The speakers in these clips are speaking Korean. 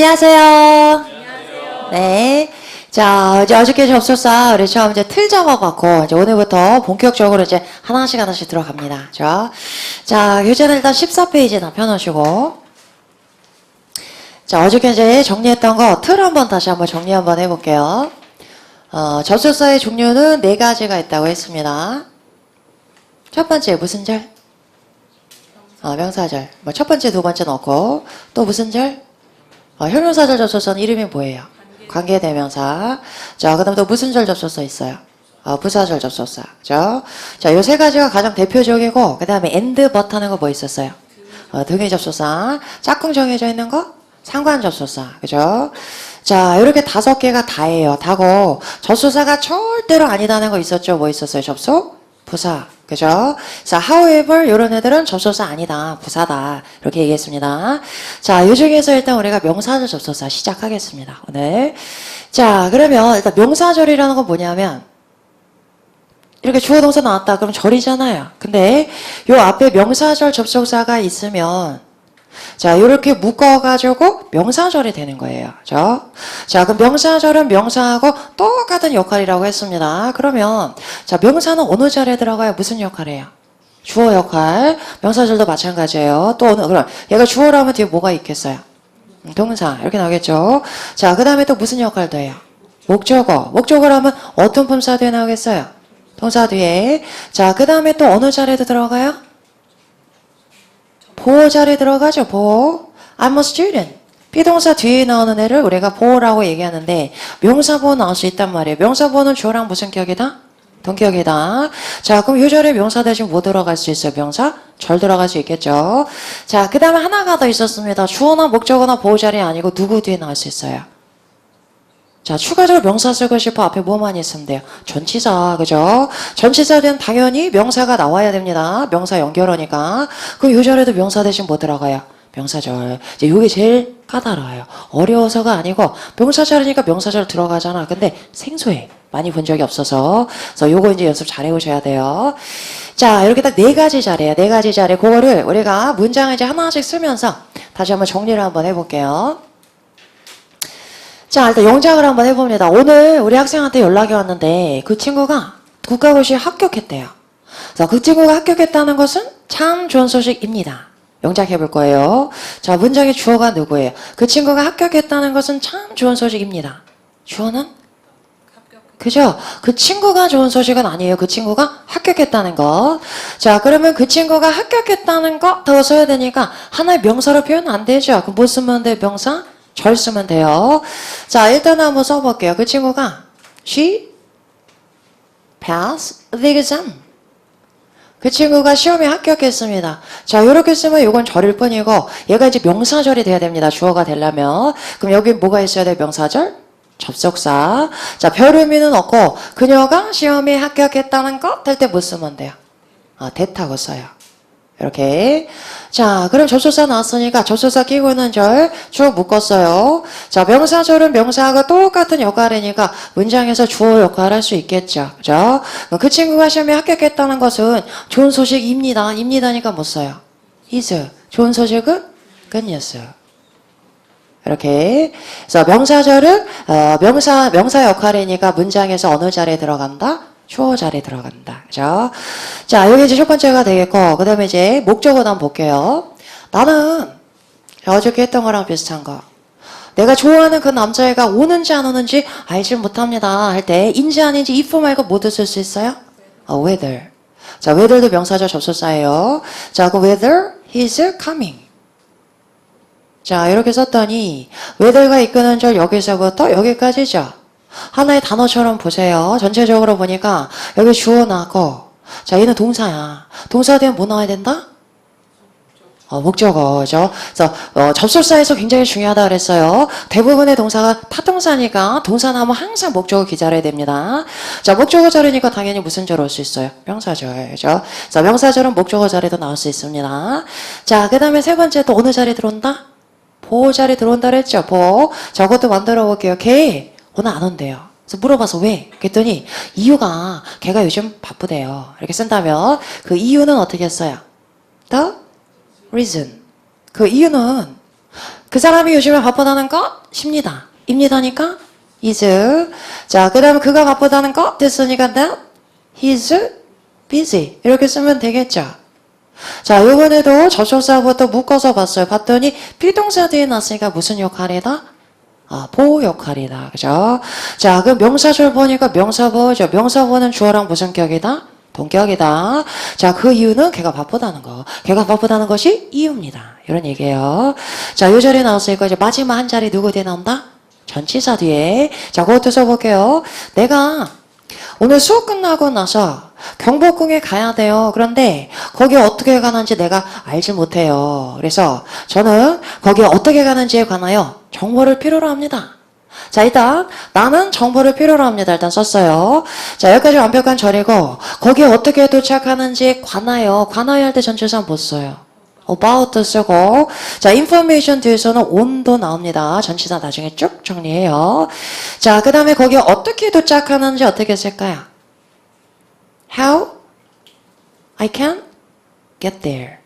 안녕하세요. 네. 자, 이제 어저께 접속사 우리 처음 이제 틀 잡아갖고 이제 오늘부터 본격적으로 이제 하나씩 들어갑니다. 자, 교재는 일단 14페이지 다 펴놓으시고. 자, 어저께 이제 정리했던 거 틀 한번 다시 한번 정리 한번 해볼게요. 접속사의 종류는 4가지가 있다고 했습니다. 첫 번째 무슨 절? 명사절. 뭐 첫 번째, 두 번째 넣고 또 무슨 절? 형용사절 접속사는 이름이 뭐예요? 관계대명사. 자, 그 다음 또 무슨 절 접속사 있어요? 부사절 접속사. 그죠? 자, 요 3가지가 가장 대표적이고, 그 다음에 and, but 하는 거 뭐 있었어요? 등의 접속사. 짝꿍 정해져 있는 거? 상관 접속사. 그죠? 자, 이렇게 5개가 다예요. 다고, 접속사가 절대로 아니다는 거 있었죠? 뭐 있었어요? 접속? 부사. 그죠? 자, however, 요런 애들은 접속사 아니다. 부사다. 이렇게 얘기했습니다. 자, 요 중에서 일단 우리가 명사절 접속사 시작하겠습니다. 오늘. 자, 그러면 일단 명사절이라는 건 뭐냐면, 이렇게 주어 동사 나왔다. 그럼 절이잖아요. 근데 요 앞에 명사절 접속사가 있으면, 자, 요렇게 묶어가지고 명사절이 되는 거예요. 그죠? 자, 그럼 명사절은 명사하고 똑같은 역할이라고 했습니다. 그러면, 자, 명사는 어느 자리에 들어가요? 무슨 역할이에요? 주어 역할. 명사절도 마찬가지예요. 또 그럼 얘가 주어라면 뒤에 뭐가 있겠어요? 동사. 이렇게 나오겠죠? 자, 그 다음에 또 무슨 역할도 해요? 목적어. 목적어라면 어떤 품사 뒤에 나오겠어요? 동사 뒤에. 자, 그 다음에 또 어느 자리에도 들어가요? 보호 자리에 들어가죠. 보호. I'm a student. 비동사 뒤에 나오는 애를 우리가 보호라고 얘기하는데 명사보호 나올 수 있단 말이에요. 명사보호는 주어랑 무슨 격이다? 동격이다. 자, 그럼 요 자리에 명사 대신 뭐 들어갈 수 있어요? 명사? 절 들어갈 수 있겠죠. 자, 그 다음에 하나가 더 있었습니다. 주어나 목적어나 보호 자리 아니고 누구 뒤에 나올 수 있어요? 자, 추가적으로 명사 쓰고 싶어 앞에 뭐만 있으면 돼요? 전치사, 그죠? 전치사는 당연히 명사가 나와야 됩니다. 명사 연결어니까. 그럼 요 자리에도 명사 대신 뭐 들어가요? 명사절. 이제 요게 제일 까다로워요. 어려워서가 아니고 명사절이니까 명사절 들어가잖아. 근데 생소해. 많이 본 적이 없어서. 그래서 요거 이제 연습 잘 해오셔야 돼요. 자, 이렇게 딱 4가지 자리예요. 4가지 자리. 그거를 우리가 문장을 이제 하나씩 쓰면서 다시 한번 정리를 한번 해볼게요. 자, 일단 영작을 한번 해봅니다. 오늘 우리 학생한테 연락이 왔는데 그 친구가 국가고시에 합격했대요. 그래서 그 친구가 합격했다는 것은 참 좋은 소식입니다. 영작 해볼 거예요. 자, 문장의 주어가 누구예요? 그 친구가 합격했다는 것은 참 좋은 소식입니다. 주어는? 그죠? 그 친구가 좋은 소식은 아니에요. 그 친구가 합격했다는 거. 자, 그러면 그 친구가 합격했다는 거 더 써야 되니까 하나의 명사로 표현 안 되죠? 그럼 뭐 쓰면 돼요? 명사? 절 쓰면 돼요. 자, 일단 한번 써볼게요. 그 친구가 she passed the exam. 그 친구가 시험에 합격했습니다. 자, 이렇게 쓰면 이건 절일 뿐이고 얘가 이제 명사절이 돼야 됩니다. 주어가 되려면. 그럼 여기 뭐가 있어야 돼요? 명사절? 접속사. 자, 별 의미는 없고 그녀가 시험에 합격했다는 것 할 때 뭐 쓰면 돼요? 됐다고 써요. 이렇게. 자, 그럼 접속사 나왔으니까 접속사 끼고 있는 절 쭉 묶었어요. 자, 명사절은 명사하고 똑같은 역할이니까 문장에서 주어 역할을 할 수 있겠죠. 그죠? 그 친구가 시험에 합격했다는 것은 좋은 소식입니다. 입니다니까 못 써요. is. 좋은 소식은 good news. 이렇게. 그래서 명사절은 명사 역할이니까 문장에서 어느 자리에 들어간다? 주어 자리에 들어간다. 그죠? 자, 여기 이제 첫 번째가 되겠고, 그 다음에 이제 목적어도 한번 볼게요. 나는 어저께 했던 거랑 비슷한 거. 내가 좋아하는 그 남자애가 오는지 안 오는지 알지 못합니다. 할 때, 인지 아닌지 if 말고 뭐도 쓸 수 있어요? whether. 자, whether도 명사절 접속사예요. 자, 그 whether he's coming. 자, 이렇게 썼더니, whether가 이끄는 절 여기서부터 여기까지죠. 하나의 단어처럼 보세요. 전체적으로 보니까 여기 주어 나고, 자, 얘는 동사야. 동사 되면 뭐 나와야 된다? 목적어죠. 그래서 접속사에서 굉장히 중요하다 그랬어요. 대부분의 동사가 타동사니까 동사 나오면 항상 목적어 기다려야 됩니다. 자, 목적어 자리니까 당연히 무슨 절 올 수 있어요? 명사절이죠. 자, 명사절은 목적어 자리도 나올 수 있습니다. 자, 그 다음에 세 번째 또 어느 자리 들어온다? 보호 자리 들어온다 그랬죠. 보호. 저것도 만들어 볼게요. 걔 오늘 안 온대요. 그래서 물어봐서 왜? 그랬더니 이유가 걔가 요즘 바쁘대요. 이렇게 쓴다면 그 이유는 어떻게 했어요? The reason. 그 이유는 그 사람이 요즘에 바쁘다는 것입니다. 입니다니까 is. 자, 그 다음에 그가 바쁘다는 것 됐으니까 that he's busy. 이렇게 쓰면 되겠죠. 자, 요번에도 접속사부터 묶어서 봤어요. 봤더니 비동사 뒤에 났으니까 무슨 역할이다? 보호 역할이다. 그죠? 자, 그 명사절 보니까 명사보죠. 명사보는 주어랑 무슨 격이다? 동격이다. 자, 그 이유는 걔가 바쁘다는 거. 걔가 바쁘다는 것이 이유입니다. 이런 얘기예요. 자, 요 자리에 나왔으니까 이제 마지막 한 자리 누구 뒤에 나온다? 전치사 뒤에. 자, 그것도 써볼게요. 내가 오늘 수업 끝나고 나서 경복궁에 가야 돼요. 그런데 거기에 어떻게 가는지 내가 알지 못해요. 그래서 저는 거기에 어떻게 가는지에 관하여 정보를 필요로 합니다. 자, 일단 나는 정보를 필요로 합니다. 일단 썼어요. 자, 여기까지 완벽한 절이고 거기에 어떻게 도착하는지에 관하여 할 때 전치사 못 써요. about 쓰고 자, information 뒤에서는 on도 나옵니다. 전치사 나중에 쭉 정리해요. 자, 그 다음에 거기에 어떻게 도착하는지 어떻게 쓸까요? How I can get there.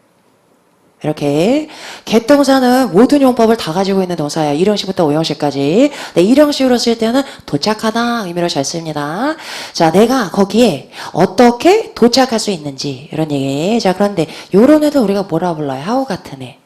이렇게 겟동사는 모든 용법을 다 가지고 있는 동사예요. 1형식부터 5형식까지. 네, 1형식으로 쓸 때는 도착하다 의미로 잘 씁니다. 자, 내가 거기에 어떻게 도착할 수 있는지 이런 얘기. 자, 그런데 요런 애들 우리가 뭐라 불러요? how 같은 애.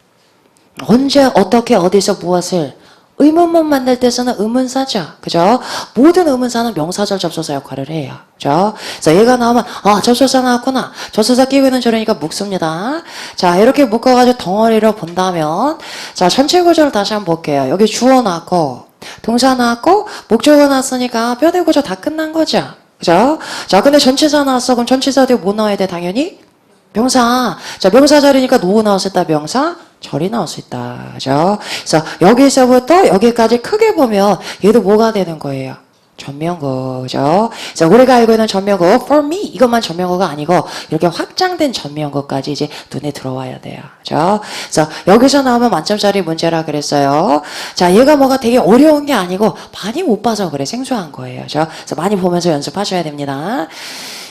언제 어떻게 어디서 무엇을 의문문 만들 때 쓰는 의문사죠. 그죠? 모든 의문사는 명사절 접속사 역할을 해요. 그죠? 그래서 얘가 나오면, 접속사 나왔구나. 접속사 끼고 있는 저러니까 묶습니다. 자, 이렇게 묶어가지고 덩어리로 본다면, 자, 전체 구조를 다시 한번 볼게요. 여기 주어 나왔고, 동사 나왔고, 목적어 나왔으니까 뼈대 구조 다 끝난 거죠. 그죠? 자, 근데 전치사 나왔어. 그럼 전치사 뒤에 뭐 나와야 돼? 당연히? 명사. 자, 명사 자리니까 누구 나왔을까? 명사? 절이 나올 수 있다. 그죠? 그래서 여기서부터 여기까지 크게 보면 얘도 뭐가 되는 거예요? 전명구. 그죠? 그래서 우리가 알고 있는 전명구, for me 이것만 전명구가 아니고 이렇게 확장된 전명구까지 이제 눈에 들어와야 돼요. 그죠? 그래서 여기서 나오면 만점짜리 문제라 그랬어요. 자, 얘가 뭐가 되게 어려운 게 아니고 많이 못 봐서 그래. 생소한 거예요. 그죠? 그래서 많이 보면서 연습하셔야 됩니다.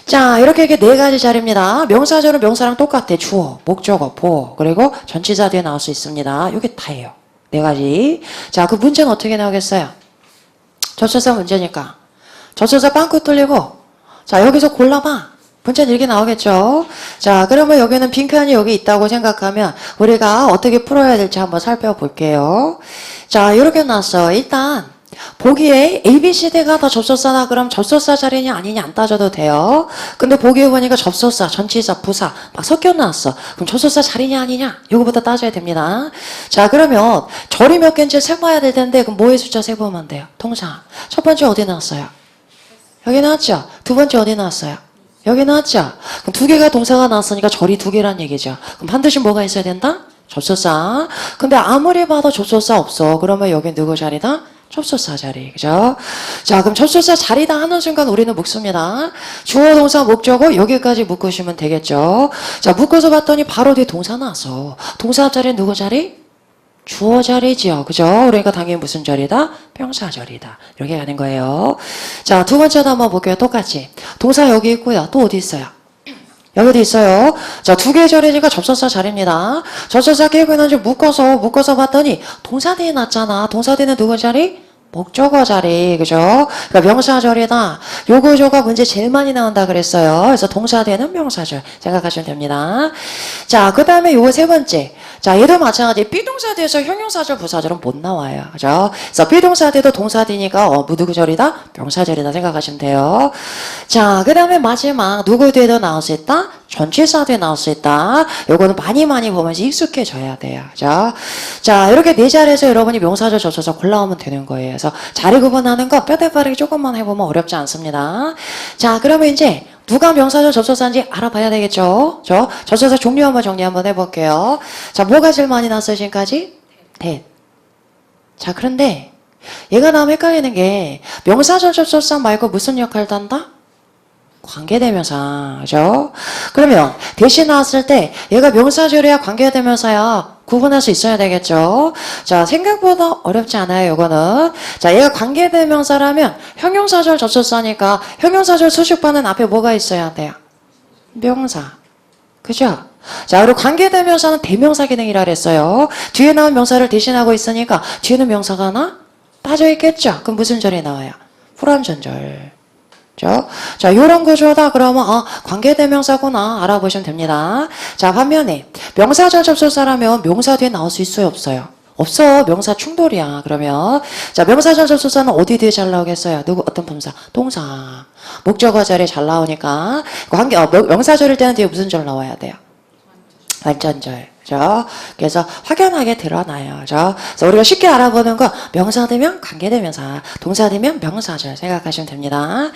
자, 이렇게 네 가지 자리입니다. 명사절은 명사랑 똑같아. 주어, 목적어, 보어, 그리고 전치사 뒤에 나올 수 있습니다. 이게 다예요. 네 가지. 자, 그 문제는 어떻게 나오겠어요? 접속사 문제니까. 접속사 빵꾸 뚫리고, 자, 여기서 골라봐. 문제는 이렇게 나오겠죠? 자, 그러면 여기는 빈칸이 여기 있다고 생각하면 우리가 어떻게 풀어야 될지 한번 살펴볼게요. 자, 이렇게 나왔어. 일단, 보기에 A, B, C, D가 다 접속사다 그럼 접속사 자리냐 아니냐 안 따져도 돼요. 근데 보기에 보니까 접속사, 전치사, 부사 막 섞여 나왔어. 그럼 접속사 자리냐 아니냐 이거부터 따져야 됩니다. 자, 그러면 절이 몇 개인지 세봐야 될 텐데 그럼 뭐의 숫자 세보면 돼요? 동사. 첫 번째 어디 나왔어요? 여기 나왔죠? 두 번째 어디 나왔어요? 여기 나왔죠? 그럼 두 개가 동사가 나왔으니까 절이 두 개란 얘기죠. 그럼 반드시 뭐가 있어야 된다? 접속사. 근데 아무리 봐도 접속사 없어. 그러면 여기 누구 자리다? 접속사 자리. 그죠? 자, 그럼 접속사 자리다 하는 순간 우리는 묶습니다. 주어, 동사, 목적어 여기까지 묶으시면 되겠죠. 자, 묶어서 봤더니 바로 뒤에 동사 나왔어. 동사 자리는 누구 자리? 주어 자리지요. 그죠? 그러니까 당연히 무슨 자리다? 명사 자리다. 이렇게 가는 거예요. 자, 두 번째도 한번 볼게요. 똑같이. 동사 여기 있고요. 또 어디 있어요? 여기도 있어요. 자, 두 개의 자리니까 접속사 자리입니다. 접속사 끼고 있는지 묶어서 봤더니 동사 뒤에 났잖아. 동사 뒤는 누구 자리? 목적어 자리. 그죠? 그러니까 명사절이다. 요 구조가 문제 제일 많이 나온다 그랬어요. 그래서 동사 뒤에는 명사절 생각하시면 됩니다. 자, 그 다음에 요거 세 번째. 자, 얘도 마찬가지. 비동사 뒤에서 형용사절, 부사절은 못 나와요. 그죠? 그래서 비동사 뒤도 동사 뒤니까 누구 절이다? 명사절이다 생각하시면 돼요. 자, 그 다음에 마지막 누구 뒤에도 나올 수 있다? 전치사 뒤에 나올 수 있다. 요거는 많이 보면서 익숙해져야 돼요. 그죠? 자, 이렇게 네 자리에서 여러분이 명사절 접쳐서 골라오면 되는 거예요. 그래서 자리 구분하는 거 뼈대 빠르게 조금만 해보면 어렵지 않습니다. 자, 그러면 이제 누가 명사절 접속사인지 알아봐야 되겠죠? 접속사 종류 한번 정리 한번 해볼게요. 자, 뭐가 제일 많이 나왔어요, 지금까지? that. 자, 그런데 얘가 나오면 헷갈리는 게 명사절 접속사 말고 무슨 역할도 한다? 관계대명사. 그죠? 그러면 대신 나왔을 때 얘가 명사절이야 관계대명사야 구분할 수 있어야 되겠죠? 자, 생각보다 어렵지 않아요, 요거는. 자, 얘가 관계대명사라면 형용사절 접속사니까 형용사절 수식반은 앞에 뭐가 있어야 돼요? 명사. 그죠? 자, 그리고 관계대명사는 대명사 기능이라 그랬어요. 뒤에 나온 명사를 대신하고 있으니까 뒤에는 명사가 하나 빠져있겠죠. 그럼 무슨 절이 나와요? 불완전절. 그죠? 자, 요런 구조다 그러면 관계대명사구나 알아보시면 됩니다. 자, 반면에 명사절 접속사라면 명사 뒤에 나올 수 있어요, 없어요? 없어. 명사 충돌이야. 그러면 자, 명사절 접속사는 어디 뒤에 잘 나오겠어요? 누구 어떤 품사? 동사. 목적어 자리에 잘 나오니까 명사절일 때는 뒤에 무슨 절 나와야 돼요? 완전절. 그죠? 그래서 확연하게 드러나요. 그죠? 그래서 우리가 쉽게 알아보는 거 명사 되면 관계대명사, 동사 되면 명사절 생각하시면 됩니다.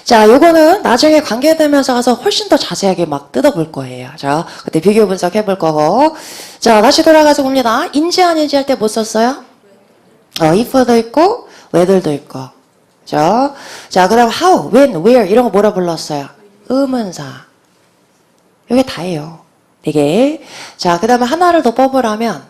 자, 요거는 나중에 관계대명사 가서 훨씬 더 자세하게 막 뜯어볼 거예요. 그죠? 그때 비교 분석해 볼 거고. 자, 다시 돌아가서 봅니다. 인지 아닌지 할 때 뭐 썼어요? if도 있고 whether도 있고. 그죠? 자, 그 다음 how, when, where 이런 거 뭐라 불렀어요? 의문사. 이게 다예요. 이게. 자, 그 다음에 하나를 더 뽑으라면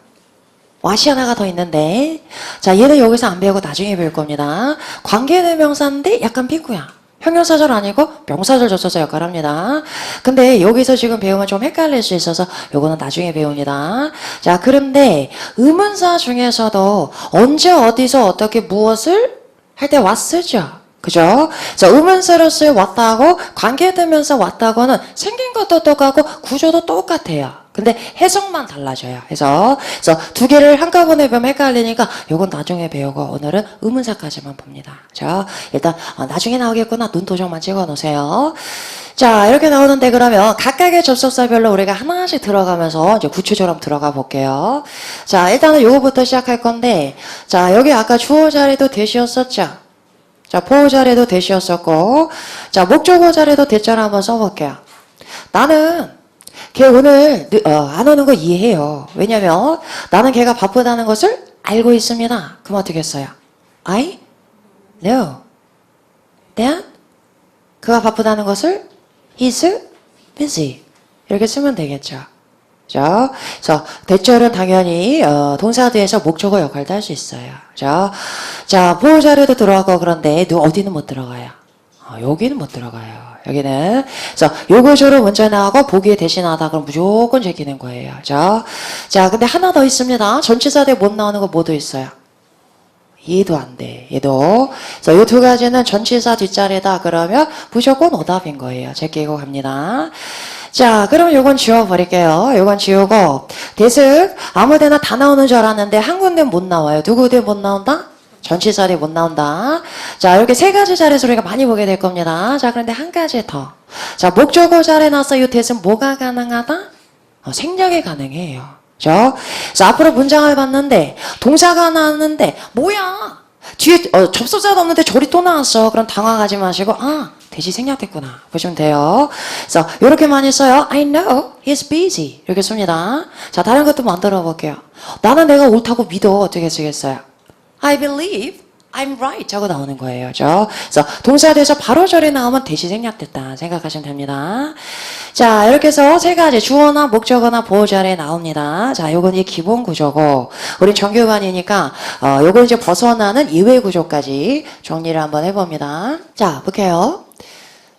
what이 하나가 더 있는데 자, 얘는 여기서 안 배우고 나중에 배울 겁니다. 관계대명사인데 약간 삐꾸야. 형용사절 아니고 명사절 접속사 역할을 합니다. 근데 여기서 지금 배우면 좀 헷갈릴 수 있어서 요거는 나중에 배웁니다. 자, 그런데 의문사 중에서도 언제 어디서 어떻게 무엇을 할 때 what 쓰죠. 그죠? 자, 의문사로서의 왔다고 관계되면서 왔다고는 생긴 것도 똑같고 구조도 똑같아요. 근데 해석만 달라져요. 그래서 두 개를 한꺼번에 보면 헷갈리니까 요건 나중에 배우고 오늘은 의문사까지만 봅니다. 자, 일단 나중에 나오겠구나 눈도장만 찍어 놓으세요. 자, 이렇게 나오는데 그러면 각각의 접속사별로 우리가 하나씩 들어가면서 이제 구체적으로 들어가 볼게요. 자, 일단은 요거부터 시작할 건데 자, 여기 아까 주어 자리도 대시였었죠. 자, 보호 자리도 대시였었고, 자, 목적어 자리도 대자를 한번 써볼게요. 나는 걔 오늘 안 오는 거 이해해요. 왜냐면 나는 걔가 바쁘다는 것을 알고 있습니다. 그럼 어떻게 했어요? I know that 그가 바쁘다는 것을 he's busy 이렇게 쓰면 되겠죠. 그죠? 그래서 대절은 당연히 동사 뒤에서 목적어 역할도 할 수 있어요. 그죠? 자, 보호 자료도 들어가고 그런데 어디는 못 들어가요? 여기는 못 들어가요. 여기는 그래서 요거저로 문제 나가고 보기에 대신하다 그럼 무조건 제끼는 거예요. 그죠? 자, 근데 하나 더 있습니다. 전치사대 못 나오는 거 뭐도 있어요? 얘도 안 돼. 얘도. 그래서 이 두 가지는 전치사 뒷자리다 그러면 무조건 오답인 거예요. 제끼고 갑니다. 자, 그럼 요건 지워버릴게요. 요건 지우고 대승 아무데나 다 나오는 줄 알았는데 한 군데 못 나와요. 누구 대 못 나온다? 전치사리 못 나온다. 자, 이렇게 세 가지 자리에서 우리가 많이 보게 될 겁니다. 자, 그런데 한 가지 더. 자, 목적어 자리에 나서 이 대승 뭐가 가능하다? 생략이 가능해요. 그죠? 자, 앞으로 문장을 봤는데 동사가 나왔는데 뭐야? 뒤에 접속사도 없는데 절이 또 나왔어. 그럼 당황하지 마시고 대시 생략됐구나 보시면 돼요. 그래서 이렇게 많이 써요. I know he's busy 이렇게 씁니다. 자, 다른 것도 만들어 볼게요. 나는 내가 옳다고 믿어. 어떻게 쓰겠어요? I believe I'm right 하고 나오는 거예요. 그죠? 그래서 동사에서 바로 절이 나오면 대시 생략됐다 생각하시면 됩니다. 자, 이렇게 해서 세 가지 주어나 목적어나 보호 자리에 나옵니다. 자, 요건 이제 기본 구조고 우린 정규반이니까 요건 이제 벗어나는 이외 구조까지 정리를 한번 해봅니다. 자, 볼게요.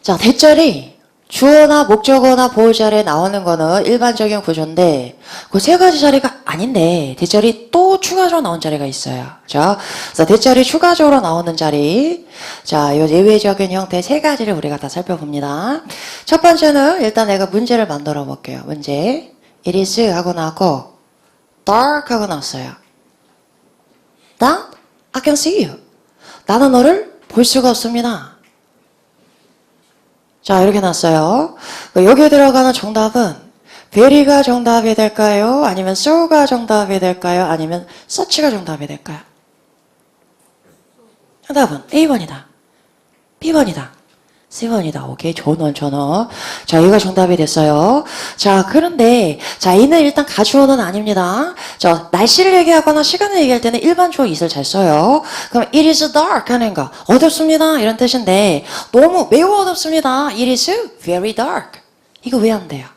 자, 대절이 주어나 목적어나 보호 자리에 나오는 거는 일반적인 구조인데 그 세 가지 자리가 아닌데 대절이 또 추가적으로 나온 자리가 있어요. 그죠? 그래서 대절이 추가적으로 나오는 자리. 자, 요 예외적인 형태 세 가지를 우리가 다 살펴봅니다. 첫 번째는 일단 내가 문제를 만들어 볼게요. 문제. It is 하고 나왔고 dark 하고 나왔어요. That I can see you. 나는 너를 볼 수가 없습니다. 자, 이렇게 났어요. 여기에 들어가는 정답은 very가 정답이 될까요? 아니면 so가 정답이 될까요? 아니면 such가 정답이 될까요? 정답은 A번이다. B번이다. C번이다. 오케이. 전원. 자, 얘가 정답이 됐어요. 자, 그런데, 자, 이는 일단 가주어는 아닙니다. 자, 날씨를 얘기하거나 시간을 얘기할 때는 일반 주어 it을 잘 써요. 그럼 it is dark 하는 거. 어둡습니다. 이런 뜻인데, 너무 매우 어둡습니다. It is very dark. 이거 왜 안 돼요?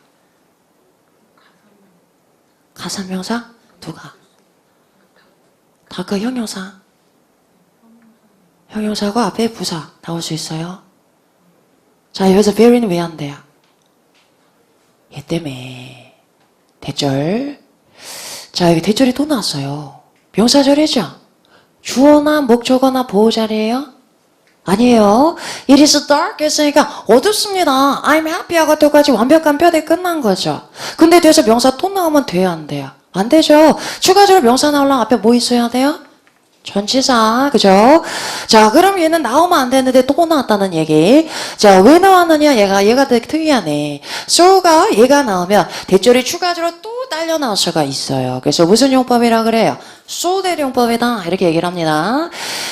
가산명사? 누가? 다크 형용사. 형용사고 앞에 부사 나올 수 있어요. 자, 여기서 very는 왜 안 돼요? 얘 때문에. 대절. 자, 여기 대절이 또 나왔어요. 명사절이죠? 주어나 목적어나 보호자리예요? 아니에요. It is dark 했으니까 어둡습니다. I'm happy하고 똑같이 완벽한 표현이 끝난 거죠. 근데 뒤에서 명사 또 나오면 돼요, 안 돼요? 안 되죠. 추가적으로 명사 나오려면 앞에 뭐 있어야 돼요? 전치사, 그죠? 자, 그럼 얘는 나오면 안 되는데 또 나왔다는 얘기. 자, 왜 나왔느냐? 얘가 되게 특이하네. so가 얘가 나오면 대절이 추가적으로 또 딸려 나올 수가 있어요. 그래서 무슨 용법이라 그래요? so 대용법이다. 이렇게 얘기를 합니다.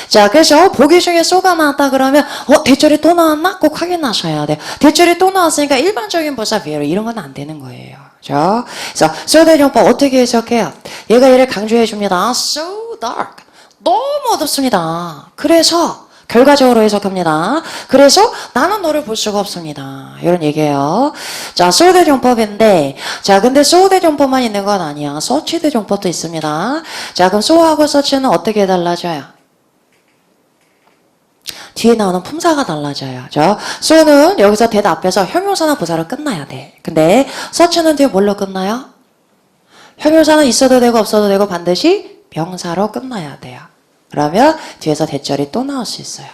자, 그래서 보기 중에 so가 나왔다 그러면, 대절이 또 나왔나? 꼭 확인하셔야 돼요. 대절이 또 나왔으니까 일반적인 부사 비해로 이런 건 안 되는 거예요. 그죠? 그래서 so 대용법 어떻게 해석해요? 얘가 얘를 강조해 줍니다. so dark. 너무 어둡습니다. 그래서 결과적으로 해석합니다. 그래서 나는 너를 볼 수가 없습니다. 이런 얘기예요. 자, so 대종법인데, 자, 근데 so 대종법만 있는 건 아니야. search 대종법도 있습니다. 자, 그럼 so하고 search는 어떻게 달라져요? 뒤에 나오는 품사가 달라져요. 저 so는 여기서 대답 앞에서 형용사나 부사로 끝나야 돼. 근데 search는 뒤에 뭘로 끝나요? 형용사는 있어도 되고 없어도 되고 반드시 명사로 끝나야 돼요. 그러면 뒤에서 대절이 또 나올 수 있어요.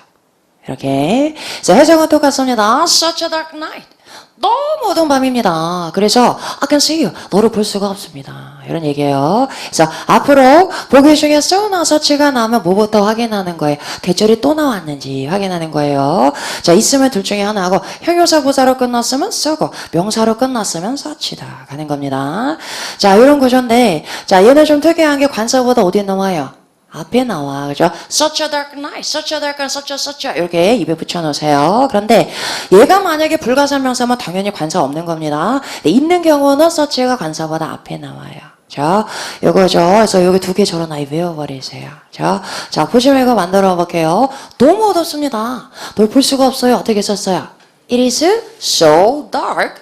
이렇게. 그래서 해석은 똑같습니다. Such a dark night. 너무 어두운 밤입니다. 그래서 I can see you. 너를 볼 수가 없습니다. 이런 얘기예요. 그래서 앞으로 보기 중에 so나 such가 나오면 뭐부터 확인하는 거예요? 대절이 또 나왔는지 확인하는 거예요. 자, 있으면 둘 중에 하나 하고 형용사 부사로 끝났으면 so고 명사로 끝났으면 such다 가는 겁니다. 자, 이런 구조인데, 자, 얘는 좀 특이한 게 관사보다 어디에 나와요? 앞에 나와. 그죠? Such a dark night, such a dark, such a 이렇게 입에 붙여놓으세요. 그런데 얘가 만약에 불가사명사면 당연히 관사 없는 겁니다. 있는 경우는 such가 관사보다 앞에 나와요. 자, 요거죠. 그래서 여기 두 개 저런 아이 외워버리세요. 자, 보시면 이거 만들어 볼게요. 너무 어둡습니다. 널 볼 수가 없어요. 어떻게 썼어요? It is so dark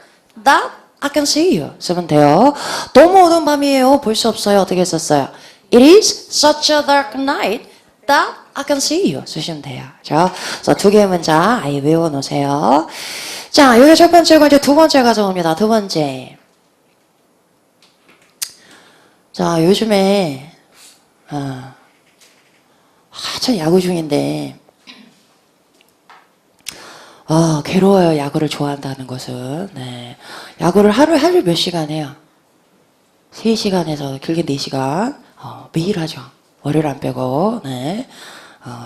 that I can see you. 쓰면 돼요. 너무 어두운 밤이에요. 볼 수 없어요. 어떻게 썼어요? It is such a dark night that I can see you. 쓰시면 돼요. 그래서 두 개의 문장 아예 외워놓으세요. 자, 여기 첫 번째고 이제 두 번째 가져옵니다. 두 번째. 자, 요즘에 한참 야구 중인데 괴로워요. 야구를 좋아한다는 것은. 네. 야구를 하루 몇 시간 해요? 3시간에서 길게 4시간. 매일 하죠. 월요일 안 빼고. 네.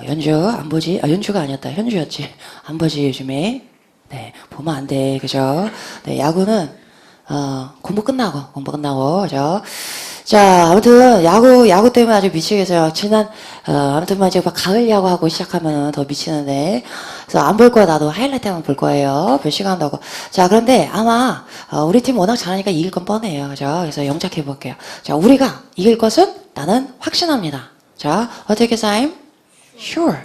연주 안 보지? 연주가 아니었다. 현주였지. 안 보지 요즘에. 네. 보면 안 돼. 그죠? 네. 야구는 공부 끝나고 그죠? 자, 아무튼 야구 때문에 아주 미치겠어요. 아무튼 이제 가을 야구하고 시작하면 더 미치는데, 그래서 안 볼 거야. 나도 하이라이트만 볼 거예요. 몇 시간도 하고. 자, 그런데 아마 우리 팀 워낙 잘하니까 이길 건 뻔해요. 그죠? 그래서 영작해 볼게요. 자, 우리가 이길 것은 나는 확신합니다. 자, 어떻게 사임? Sure.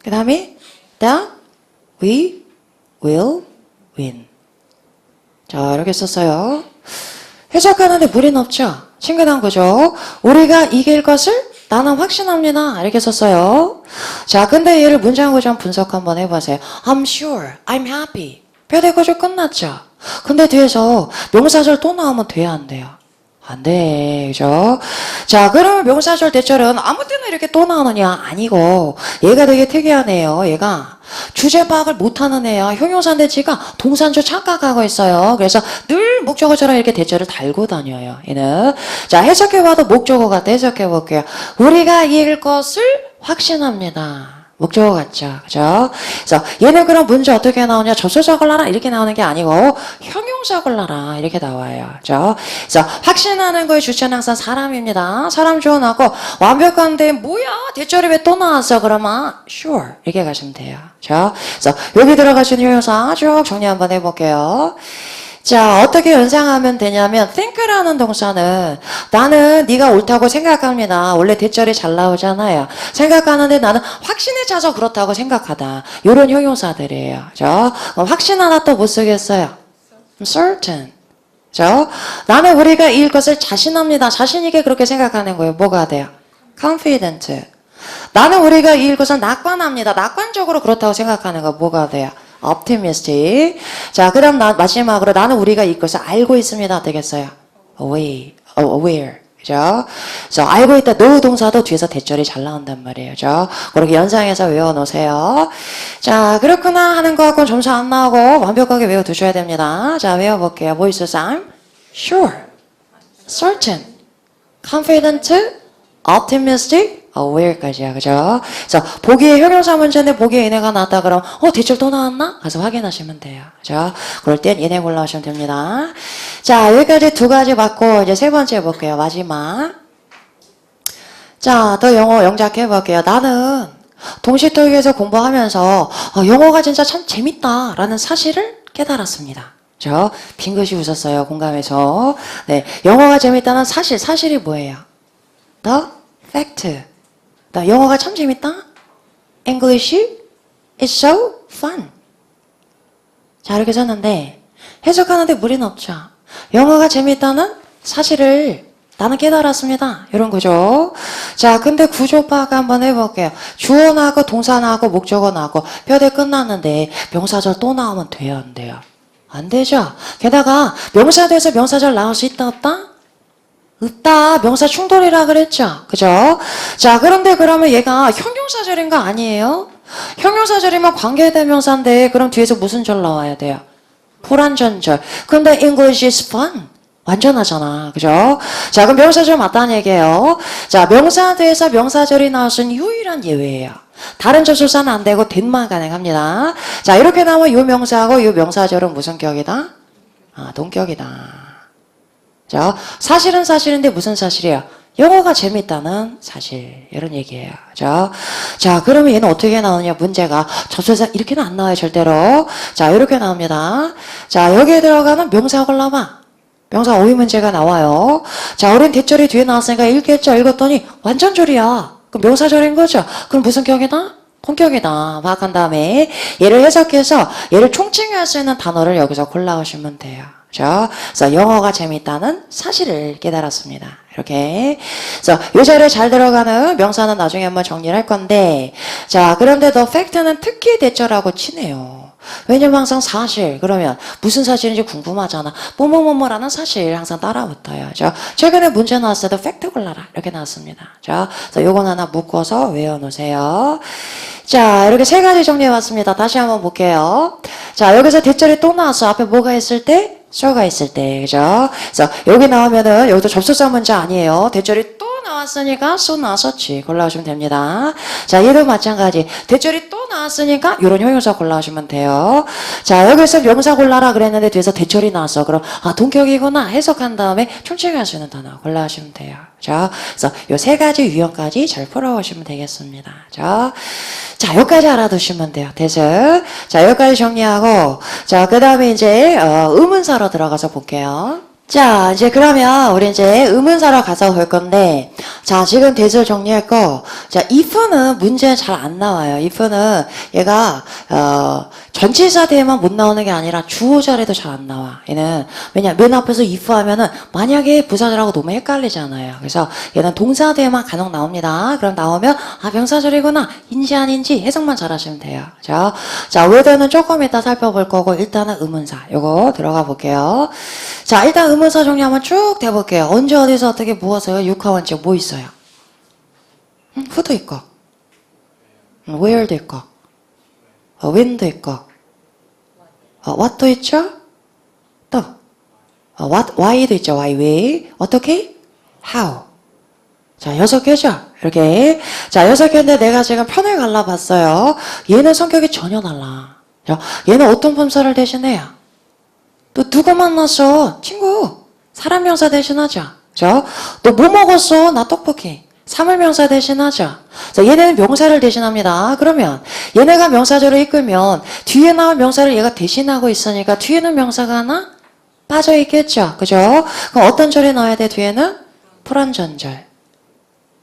그 다음에 that we will win. 자, 이렇게 썼어요. 해석하는데 무리는 없죠? 친근한 거죠? 우리가 이길 것을 나는 확신합니다. 이렇게 썼어요. 자, 근데 얘를 문장 구조 분석 한번 해보세요. I'm sure, I'm happy. 표대 구조 끝났죠? 근데 뒤에서 명사절 또 나오면 돼야 안 돼요? 안 돼. 그죠? 자, 그러면 명사절 대절은 아무 때나 이렇게 또 나오느냐? 아니고, 얘가 되게 특이한 애예요. 얘가 주제 파악을 못하는 애야. 형용사인데 지가 동사인 줄 착각하고 있어요. 그래서 늘 목적어처럼 이렇게 대절을 달고 다녀요. 얘는. 자, 해석해봐도 목적어 같아. 해석해볼게요. 우리가 이길 것을 확신합니다. 목적어 같죠. 그죠? 그래서 얘는 그럼 문제 어떻게 나오냐? 접수사 걸라라 이렇게 나오는 게 아니고 형용사 걸라라 이렇게 나와요. 그죠? 그래서 확신하는 거의 주체는 항상 사람입니다. 사람 주어나고 완벽한데 뭐야? 대절이 왜 또 나왔어? 그러면 sure 이렇게 가시면 돼요. 그죠? 그래서 여기 들어가신 형용사 쭉 정리 한번 해볼게요. 자, 어떻게 연상하면 되냐면 think라는 동사는 나는 네가 옳다고 생각합니다. 원래 대절이 잘 나오잖아요. 생각하는데 나는 확신에 차서 그렇다고 생각하다. 이런 형용사들이에요. 그죠? 확신하다 또 못 쓰겠어요. certain. 그죠? 나는 우리가 이길 것을 자신합니다. 자신있게 그렇게 생각하는 거예요. 뭐가 돼요? confident. 나는 우리가 이길 것을 낙관합니다. 낙관적으로 그렇다고 생각하는 거 뭐가 돼요? optimistic. 자, 그 다음 마지막으로 나는 우리가 이길 것을 알고 있습니다. 되겠어요? aware. 그죠? 그래서 알고 있다 know 동사도 뒤에서 대절이 잘 나온단 말이에요. 그죠? 그렇게 연상해서 외워놓으세요. 자, 그렇구나 하는 거 갖고는 점수 안 나오고 완벽하게 외워두셔야 됩니다. 자, 외워볼게요. 뭐 있어요? I'm sure, certain, confident, optimistic, aware까지야. 그죠? 그래서 보기에 형용사 문제인데 보기에 얘네가 나왔다 그럼 대절 또 나왔나? 가서 확인하시면 돼요. 그죠? 그럴 땐 얘네 골라오시면 됩니다. 자, 여기까지 두 가지 받고 이제 세 번째 해볼게요. 마지막. 자, 더 영어 영작 해볼게요. 나는 동시 토익에서 공부하면서 영어가 진짜 참 재밌다라는 사실을 깨달았습니다. 그죠? 빙긋이 웃었어요. 공감해서. 네, 영어가 재밌다는 사실이 뭐예요? The fact. 영어가 참 재밌다? English is so fun. 자, 이렇게 썼는데 해석하는데 무리는 없죠. 영어가 재밌다는 사실을 나는 깨달았습니다. 이런 거죠. 자, 근데 구조 파악 한번 해볼게요. 주어 나오고 동사 나오고 목적어 나오고 뼈대 끝났는데 명사절 또 나오면 돼요, 안 돼요? 안 되죠. 게다가 명사돼서 명사절 나올 수 있다, 없다? 없다. 명사 충돌이라 그랬죠. 그죠? 자, 그런데 그러면 얘가 형용사절인 거 아니에요? 형용사절이면 관계대명사인데 그럼 뒤에서 무슨 절 나와야 돼요? 불완전절. 근데 English is fun. 완전하잖아. 그죠? 자, 그럼 명사절 맞다는 얘기예요. 자, 명사돼서 명사절이 나올 수 있는 유일한 예외예요. 다른 접속사는 안 되고 된만 가능합니다. 자, 이렇게 나오면 요 명사하고 요 명사절은 무슨 격이다? 동격이다. 자, 사실인데 무슨 사실이야? 영어가 재밌다는 사실. 이런 얘기예요. 자, 그러면 얘는 어떻게 나오느냐? 문제가 접속사 이렇게는 안 나와요, 절대로. 자, 이렇게 나옵니다. 자, 여기에 들어가는 명사 골라봐. 명사 어휘 문제가 나와요. 자, 어린 대절이 뒤에 나왔으니까 읽겠죠? 읽었더니 완전절이야. 그럼 명사절인 거죠? 그럼 무슨 격이다? 동격이다. 파악한 다음에 얘를 해석해서 얘를 총칭할 수 있는 단어를 여기서 골라오시면 돼요. 그죠? 그래서 영어가 재밌다는 사실을 깨달았습니다. 이렇게. 그래서 이 자리에 잘 들어가는 명사는 나중에 한번 정리를 할 건데, 자, 그런데 the fact는 특히 대절하고 치네요. 왜냐면 항상 사실, 그러면 무슨 사실인지 궁금하잖아. 뭐뭐뭐뭐라는 사실 항상 따라붙어요. 최근에 문제 나왔을 때도 팩트 골라라. 이렇게 나왔습니다. 그래서 요건 하나 묶어서 외워놓으세요. 자, 이렇게 세 가지 정리해봤습니다. 다시 한번 볼게요. 자, 여기서 대절이 또 나왔어. 앞에 뭐가 있을 때? so가 있을 때, 그죠? 그래서 여기 나오면은, 여기도 접속사 문제 아니에요. 대절이 또 나왔으니까 so 나왔었지. 골라오시면 됩니다. 자, 얘도 마찬가지. 대절이 또 나왔으니까 이런 형용사 골라오시면 돼요. 자, 여기서 명사 골라라 그랬는데 뒤에서 대절이 나왔어. 그럼, 동격이구나. 해석한 다음에 총칭할 수 있는 단어 골라오시면 돼요. 자, 그래서 요 세 가지 유형까지 잘 풀어오시면 되겠습니다. 자, 여기까지 알아두시면 돼요. 됐어요? 자, 여기까지 정리하고, 자, 그 다음에 이제, 의문사로 들어가서 볼게요. 자, 이제 그러면 우리 이제 의문사로 가서 볼 건데, 자, 지금 대절 정리할 거, 자, if는 문제 잘 안 나와요. if는 얘가, 전치사 뒤에만 못 나오는 게 아니라 주어 자리도 잘 안 나와. 얘는, 왜냐, 맨 앞에서 if 하면은 만약에 부사절하고 너무 헷갈리잖아요. 그래서 얘는 동사 뒤에만 간혹 나옵니다. 그럼 나오면, 명사절이구나. 인지 아닌지 해석만 잘 하시면 돼요. 자, whether는 조금 이따 살펴볼 거고, 일단은 의문사. 요거 들어가 볼게요. 자, 일단 의문사 정리 한번 쭉 해볼게요. 언제 어디서 어떻게 무엇을 육하원칙 뭐 있어요? who도 있고, where도 있고, when도 있고, what도 있죠? 또 what, why도 있죠. why, 왜, 어떻게, how. 자, 6개죠? 이렇게. 자, 6개인데 내가 지금 편을 갈라봤어요. 얘는 성격이 전혀 달라. 얘는 어떤 품사를 대신해요? 또 누구 만났어? 친구. 사람 명사 대신하죠. 그죠? 또 뭐 먹었어? 나 떡볶이. 사물명사 대신하죠. 자, 얘네는 명사를 대신합니다. 그러면 얘네가 명사절을 이끌면 뒤에 나올 명사를 얘가 대신하고 있으니까 뒤에는 명사가 하나 빠져 있겠죠. 그죠? 그럼 어떤 절이 나와야 돼? 뒤에는 불완전절.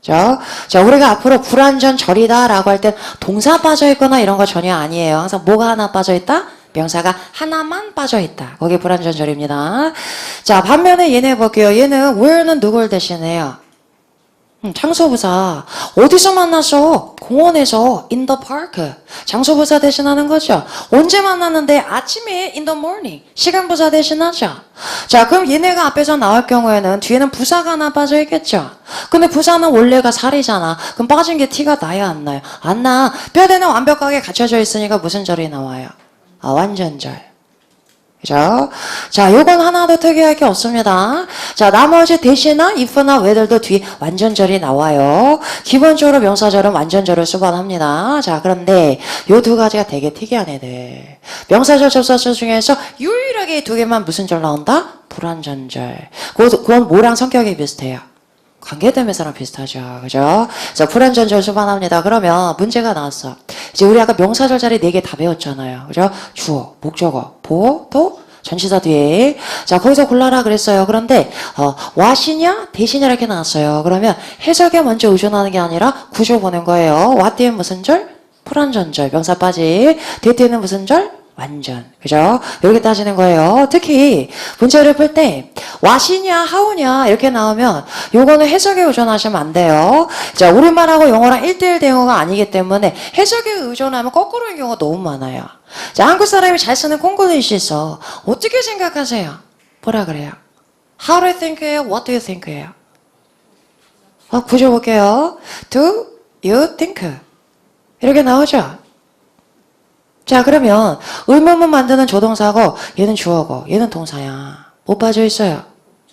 그죠? 자, 우리가 앞으로 불완전절이다라고 할 땐 동사 빠져 있거나 이런 거 전혀 아니에요. 항상 뭐가 하나 빠져 있다? 명사가 하나만 빠져있다. 거기에 불완전절입니다. 자, 반면에 얘네 볼게요. 얘는 where는 누굴 대신해요? 장소부사. 어디서 만났어? 공원에서. In the park. 장소부사 대신하는 거죠. 언제 만났는데? 아침에 in the morning. 시간부사 대신하죠. 자, 그럼 얘네가 앞에서 나올 경우에는 뒤에는 부사가 하나 빠져 있겠죠. 근데 부사는 원래가 살이잖아. 그럼 빠진 게 티가 나요, 안 나요? 안 나. 뼈대는 완벽하게 갖춰져 있으니까 무슨 절이 나와요? 완전절. 그죠? 자, 요건 하나도 특이할 게 없습니다. 자, 나머지 대시나 if나 whether도 뒤에 완전절이 나와요. 기본적으로 명사절은 완전절을 수반합니다. 자, 그런데 요 두 가지가 되게 특이한 애들. 명사절 접사절 중에서 유일하게 이 두 개만 무슨 절 나온다? 불완전절. 그건 뭐랑 성격이 비슷해요? 관계대명사랑 비슷하죠. 그죠? 그래서 불완전절 수반합니다. 그러면 문제가 나왔어. 이제 우리 아까 명사절 자리 4개 다 배웠잖아요. 그죠? 주어, 목적어, 보어, 도, 전치사 뒤에. 자, 거기서 골라라 그랬어요. 그런데, what이냐, 대시냐 이렇게 나왔어요. 그러면 해석에 먼저 의존하는 게 아니라 구조 보는 거예요. what 뒤에 무슨 절? 불완전절. 명사 빠지. 뒤에 뒤에는 무슨 절? 완전. 그죠? 이렇게 따지는 거예요. 특히 문제를 풀 때 what이냐 how냐 이렇게 나오면 요거는 해석에 의존하시면 안 돼요. 자, 우리말하고 영어랑 1대1 대응어가 아니기 때문에 해석에 의존하면 거꾸로인 경우가 너무 많아요. 자, 한국 사람이 잘 쓰는 콩글리시 있어. 어떻게 생각하세요? 뭐라 그래요? How do you think예요? What do you think예요? 구조 볼게요. Do you think? 이렇게 나오죠? 자, 그러면 의문문 만드는 조동사고 얘는 주어고 얘는 동사야. 뭐 빠져 있어요?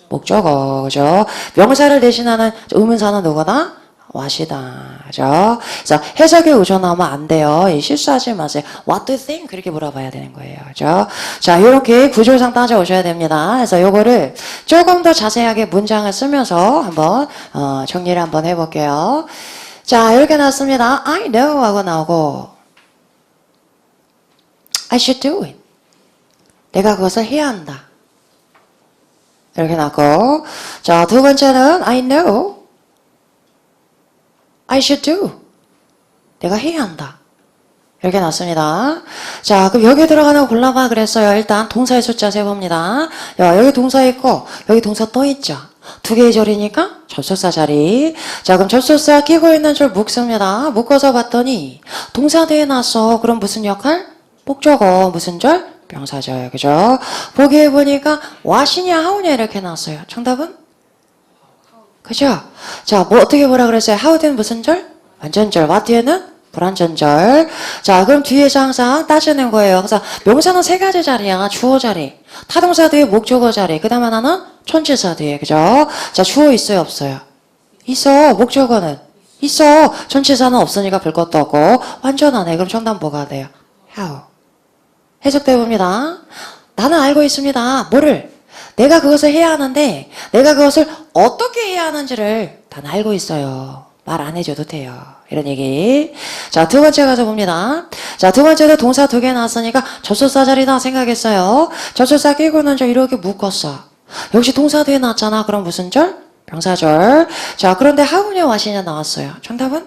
목적어. 그죠? 명사를 대신하는 의문사는 누구다? what이다. 그죠? 그래서 해석에 의존하면 안 돼요. 실수하지 마세요. What do you think? 그렇게 물어봐야 되는 거예요. 그죠? 자, 이렇게 구조상 따져오셔야 됩니다. 그래서 요거를 조금 더 자세하게 문장을 쓰면서 한번 정리를 한번 해볼게요. 자, 이렇게 나왔습니다. I know 하고 나오고 I should do it. 내가 그것을 해야 한다. 이렇게 나왔고, 자, 두 번째는 I know I should do. 내가 해야 한다. 이렇게 나왔습니다. 자, 그럼 여기에 들어가는 거 골라봐 그랬어요. 일단 동사의 숫자 세봅니다. 야, 여기 동사 있고 여기 동사 또 있죠. 두 개의 절이니까 접속사 자리. 자, 그럼 접속사 끼고 있는 줄 묶습니다. 묶어서 봤더니 동사 뒤에 놨어. 그럼 무슨 역할? 목적어. 무슨 절? 명사절. 그죠? 보기에 보니까 what이냐 how냐 이렇게 나왔어요. 정답은? 그죠? 자, 뭐 어떻게 뭐라 그랬어요? how 뒤에는 무슨 절? 완전절. what 뒤에는? 불완전절. 자, 그럼 뒤에서 항상 따지는 거예요. 그래서 명사는 세 가지 자리야. 주어 자리, 타동사 뒤에 목적어 자리, 그 다음 하나는 전치사 뒤에. 그죠? 자, 주어 있어요? 없어요? 있어. 목적어는? 있어. 전치사는 없으니까 별 것도 없고 완전하네. 그럼 정답 뭐가 돼요? how. 해석돼 봅니다. 나는 알고 있습니다. 뭐를? 내가 그것을 해야 하는데 내가 그것을 어떻게 해야 하는지를 다 알고 있어요. 말 안 해줘도 돼요. 이런 얘기. 자, 두 번째 가서 봅니다. 자, 두 번째도 동사 두 개 나왔으니까 접속사 자리다 생각했어요. 접속사 끼고는 저 이렇게 묶었어. 역시 동사 뒤에 나왔잖아. 그럼 무슨 절? 명사절. 자, 그런데 how냐 what이냐 나왔어요. 정답은?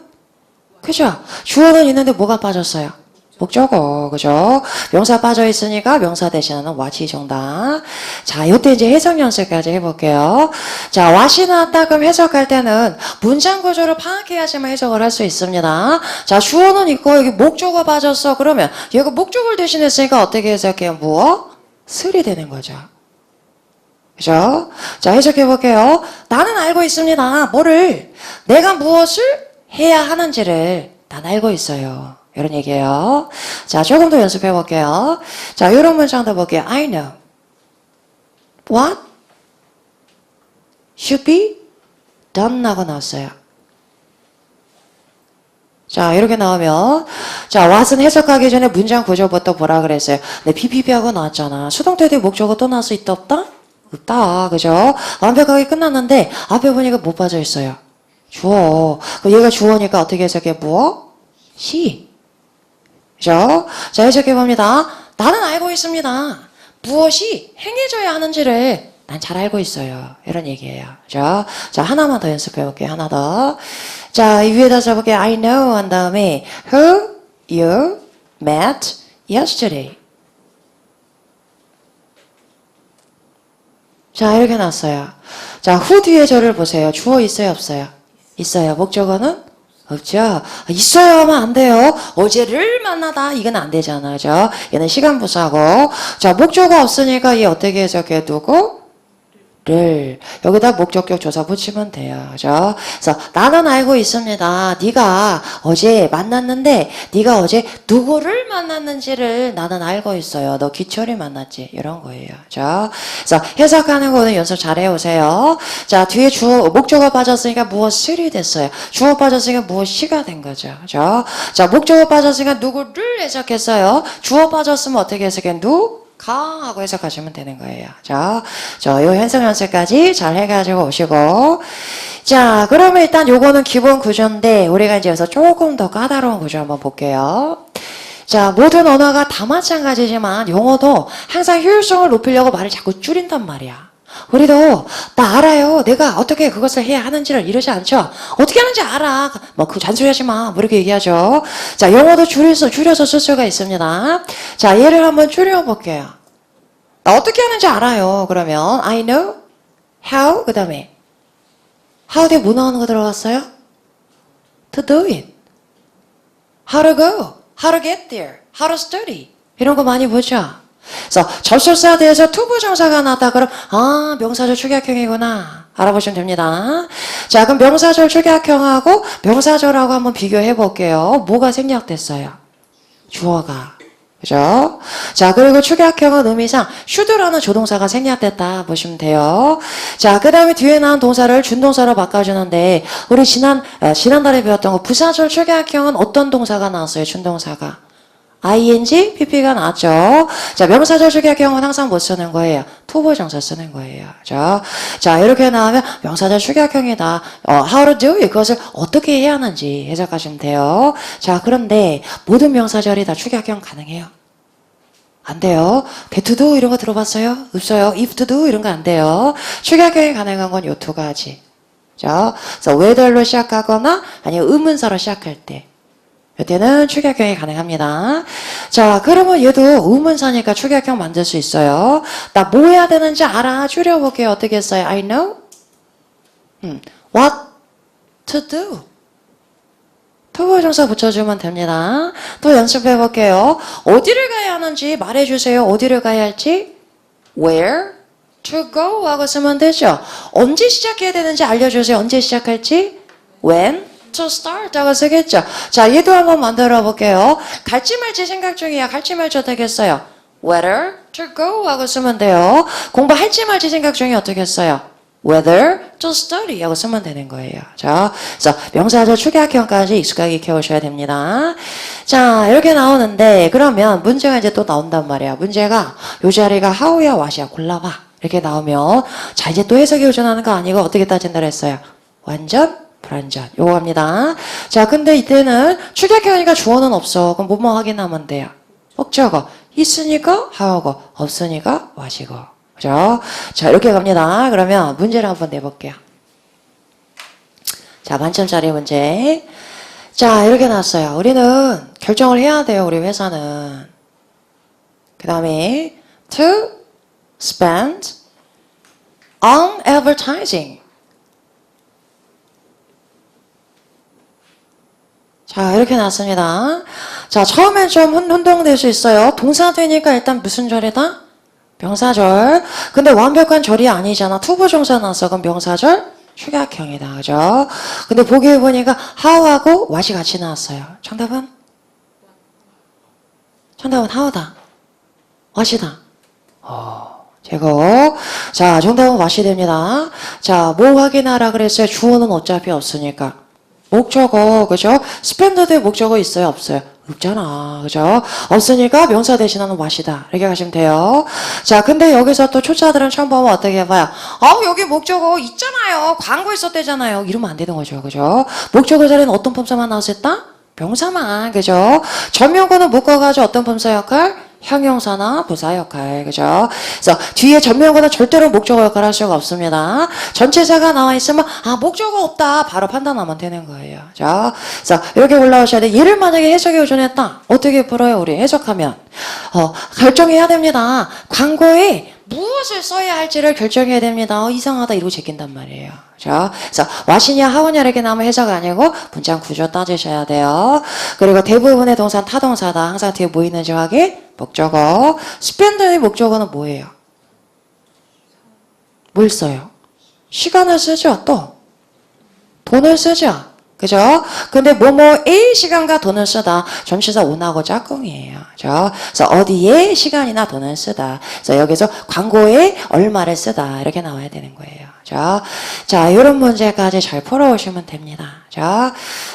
그죠? 주어는 있는데 뭐가 빠졌어요? 목적어. 그죠? 명사 빠져 있으니까 명사 대신하는 what이 정답. 자, 요때 이제 해석 연습까지 해볼게요. 자, what이 나왔다 그럼 해석할 때는 문장 구조를 파악해야지만 해석을 할 수 있습니다. 자, 주어는 있고 여기 목적어 빠졌어. 그러면 얘가 목적어를 대신했으니까 어떻게 해석해요? 무엇? 슬이 되는 거죠. 그죠? 자, 해석해 볼게요. 나는 알고 있습니다. 뭐를? 내가 무엇을 해야 하는지를 난 알고 있어요. 이런 얘기예요. 자, 조금 더 연습해 볼게요. 자, 이런 문장도 볼게요. I know what should be done 하고 나왔어요. 자, 이렇게 나오면 자, what은 해석하기 전에 문장 구조부터 보라 그랬어요. 네, PPP 하고 나왔잖아. 수동태 뒤에 목적어 또 나올 수 있다 없다? 없다. 그죠? 완벽하게 끝났는데 앞에 보니까 뭐 빠져 있어요? 주어. 그럼 얘가 주어니까 어떻게 해석해? 무엇? 시. 그죠? 자, 해석해 봅니다. 나는 알고 있습니다. 무엇이 행해져야 하는지를 난 잘 알고 있어요. 이런 얘기예요. 그죠? 자, 하나만 더 연습해 볼게요. 하나 더. 자, 이 위에다 써볼게요. I know 한 다음에 who you met yesterday. 자, 이렇게 났어요. 자, who 뒤에 저를 보세요. 주어 있어요? 없어요? 있어요. 목적어는 없죠. 있어야 하면 안 돼요. 어제를 만나다 이건 안 되잖아요. 그죠? 얘는 시간부사고. 자, 목적어 없으니까 얘 어떻게 해석해 두고? 를 여기다 목적격 조사 붙이면 돼요. 그죠? 그래서 나는 알고 있습니다. 네가 어제 만났는데 네가 어제 누구를 만났는지를 나는 알고 있어요. 너 기철이 만났지? 이런 거예요. 그죠? 그래서 해석하는 거는 연습 잘 해오세요. 자, 뒤에 주어 목적어 빠졌으니까 무엇을이 됐어요. 주어 빠졌으니까 무엇이가 된 거죠. 그죠? 자, 목적어 빠졌으니까 누구를 해석했어요. 주어 빠졌으면 어떻게 해석해? 가 하고 해석하시면 되는 거예요. 자, 요 해석 연습까지 잘 해가지고 오시고. 자, 그러면 일단 요거는 기본 구조인데, 우리가 이제 여기서 조금 더 까다로운 구조 한번 볼게요. 자, 모든 언어가 다 마찬가지지만, 영어도 항상 효율성을 높이려고 말을 자꾸 줄인단 말이야. 우리도 나 알아요. 내가 어떻게 그것을 해야 하는지를 이러지 않죠. 어떻게 하는지 알아. 뭐 그 잔소리하지 마. 뭐 이렇게 얘기하죠. 자, 영어도 줄여서 쓸 수가 있습니다. 자, 얘를 한번 줄여볼게요. 나 어떻게 하는지 알아요. 그러면 I know how 그 다음에 how 뒤에 뭐 나오는 거 들어갔어요? To do it. How to go. How to get there. How to study. 이런 거 많이 보죠. 그래서 접속사에 대해서 투부정사가 나왔다 그럼 명사절 축약형이구나 알아보시면 됩니다. 자, 그럼 명사절 축약형하고 명사절하고 한번 비교해 볼게요. 뭐가 생략됐어요? 주어가. 그죠? 자, 그리고 축약형은 의미상 should라는 조동사가 생략됐다 보시면 돼요. 자, 그 다음에 뒤에 나온 동사를 준동사로 바꿔주는데 우리 지난달에 배웠던 거 부사절 축약형은 어떤 동사가 나왔어요? 준동사가. ing, pp가 나왔죠. 자, 명사절 축약형은 항상 못 쓰는 거예요. 투부정사 쓰는 거예요. 그죠? 자, 이렇게 나오면 명사절 축약형이다. how to do it. 그것을 어떻게 해야 하는지 해석하시면 돼요. 자, 그런데 모든 명사절이 다 축약형 가능해요? 안 돼요. get to do 이런 거 들어봤어요? 없어요. if to do 이런 거 안 돼요. 축약형이 가능한 건 요 두 가지. 그죠? 그래서 whether로 시작하거나 아니면 의문사로 시작할 때. 이때는 축약형이 가능합니다. 자, 그러면 얘도 의문사니까 축약형 만들 수 있어요. 나 뭐 해야 되는지 알아. 줄여볼게요. 어떻게 했어요? I know what to do. 투부정사 붙여주면 됩니다. 또 연습해볼게요. 어디를 가야 하는지 말해주세요. 어디를 가야 할지. Where to go 하고 쓰면 되죠. 언제 시작해야 되는지 알려주세요. 언제 시작할지. When to start 하고 쓰겠죠. 자, 얘도 한번 만들어 볼게요. 갈지 말지 생각 중이야. 갈지 말지 어떻게 했어요? Whether to go 하고 쓰면 돼요. 공부할지 말지 생각 중에 어떻게 했어요? Whether to study 하고 쓰면 되는 거예요. 자, 그래서 명사절 축약형까지 익숙하게 익혀오셔야 됩니다. 자, 이렇게 나오는데 그러면 문제가 이제 또 나온단 말이야. 문제가 요 자리가 how야 what이야 골라봐. 이렇게 나오면 자, 이제 또 해석이 오전하는 거 아니고 어떻게 따진다 그랬어요? 완전 불완전. 요거 합니다. 자, 근데 이때는 축약형이니까 주어는 없어. 그럼 뭐뭐 확인하면 돼요? 목적어. 있으니까 how고 없으니까 what이고. 그죠? 자, 이렇게 갑니다. 그러면 문제를 한번 내볼게요. 자, 만점짜리 문제. 자, 이렇게 나왔어요. 우리는 결정을 해야 돼요. 우리 회사는. 그 다음에 to spend on advertising. 자, 이렇게 나왔습니다. 자, 처음엔 좀 혼동될 수 있어요. 동사 되니까 일단 무슨 절이다? 명사절. 근데 완벽한 절이 아니잖아. 투부정사 나왔어. 그럼 명사절? 축약형이다. 그죠? 근데 보기에 보니까 how하고 what이 같이 나왔어요. 정답은? 정답은 how다. what이다. 제거. 자, 정답은 what이 됩니다. 자, 뭐 확인하라 그랬어요? 주어는 어차피 없으니까. 목적어, 그죠? 스펜더드의 목적어 있어요? 없어요? 없잖아. 그죠? 없으니까 명사 대신하는 what이다. 이렇게 가시면 돼요. 자, 근데 여기서 또 초짜들은 처음 보면 어떻게 해봐요? 여기 목적어 있잖아요. 광고 있었대잖아요. 이러면 안 되는 거죠. 그죠? 목적어 자리는 어떤 품사만 나왔었다? 명사만. 그죠? 전명구는 묶어가지고 어떤 품사 역할? 형용사나 부사 역할, 그죠? 그래서 뒤에 전명구는 절대로 목적어 역할을 할 수가 없습니다. 전체사가 나와 있으면 목적어 없다 바로 판단하면 되는 거예요. 자, 그래서 이렇게 올라오셔야 돼. 얘를 만약에 해석에 의존했다. 어떻게 풀어요? 우리 해석하면 결정해야 됩니다. 광고에 무엇을 써야 할지를 결정해야 됩니다. 이상하다 이러고 제낀단 말이에요. 자, 그래서 what이냐 how냐 이렇게 나오면 해석 아니고 문장 구조 따지셔야 돼요. 그리고 대부분의 동사는 타동사다. 항상 뒤에 뭐 있는지 확인. 목적어. spend의 목적어는 뭐예요? 뭘 써요? 시간을 쓰죠. 또 돈을 쓰죠. 그죠? 근데 뭐뭐의 시간과 돈을 쓰다. 전치사 온하고 짝꿍이에요. 그죠? 그래서 어디에 시간이나 돈을 쓰다. 그래서 여기서 광고에 얼마를 쓰다. 이렇게 나와야 되는 거예요. 그죠? 자, 이런 문제까지 잘 풀어오시면 됩니다.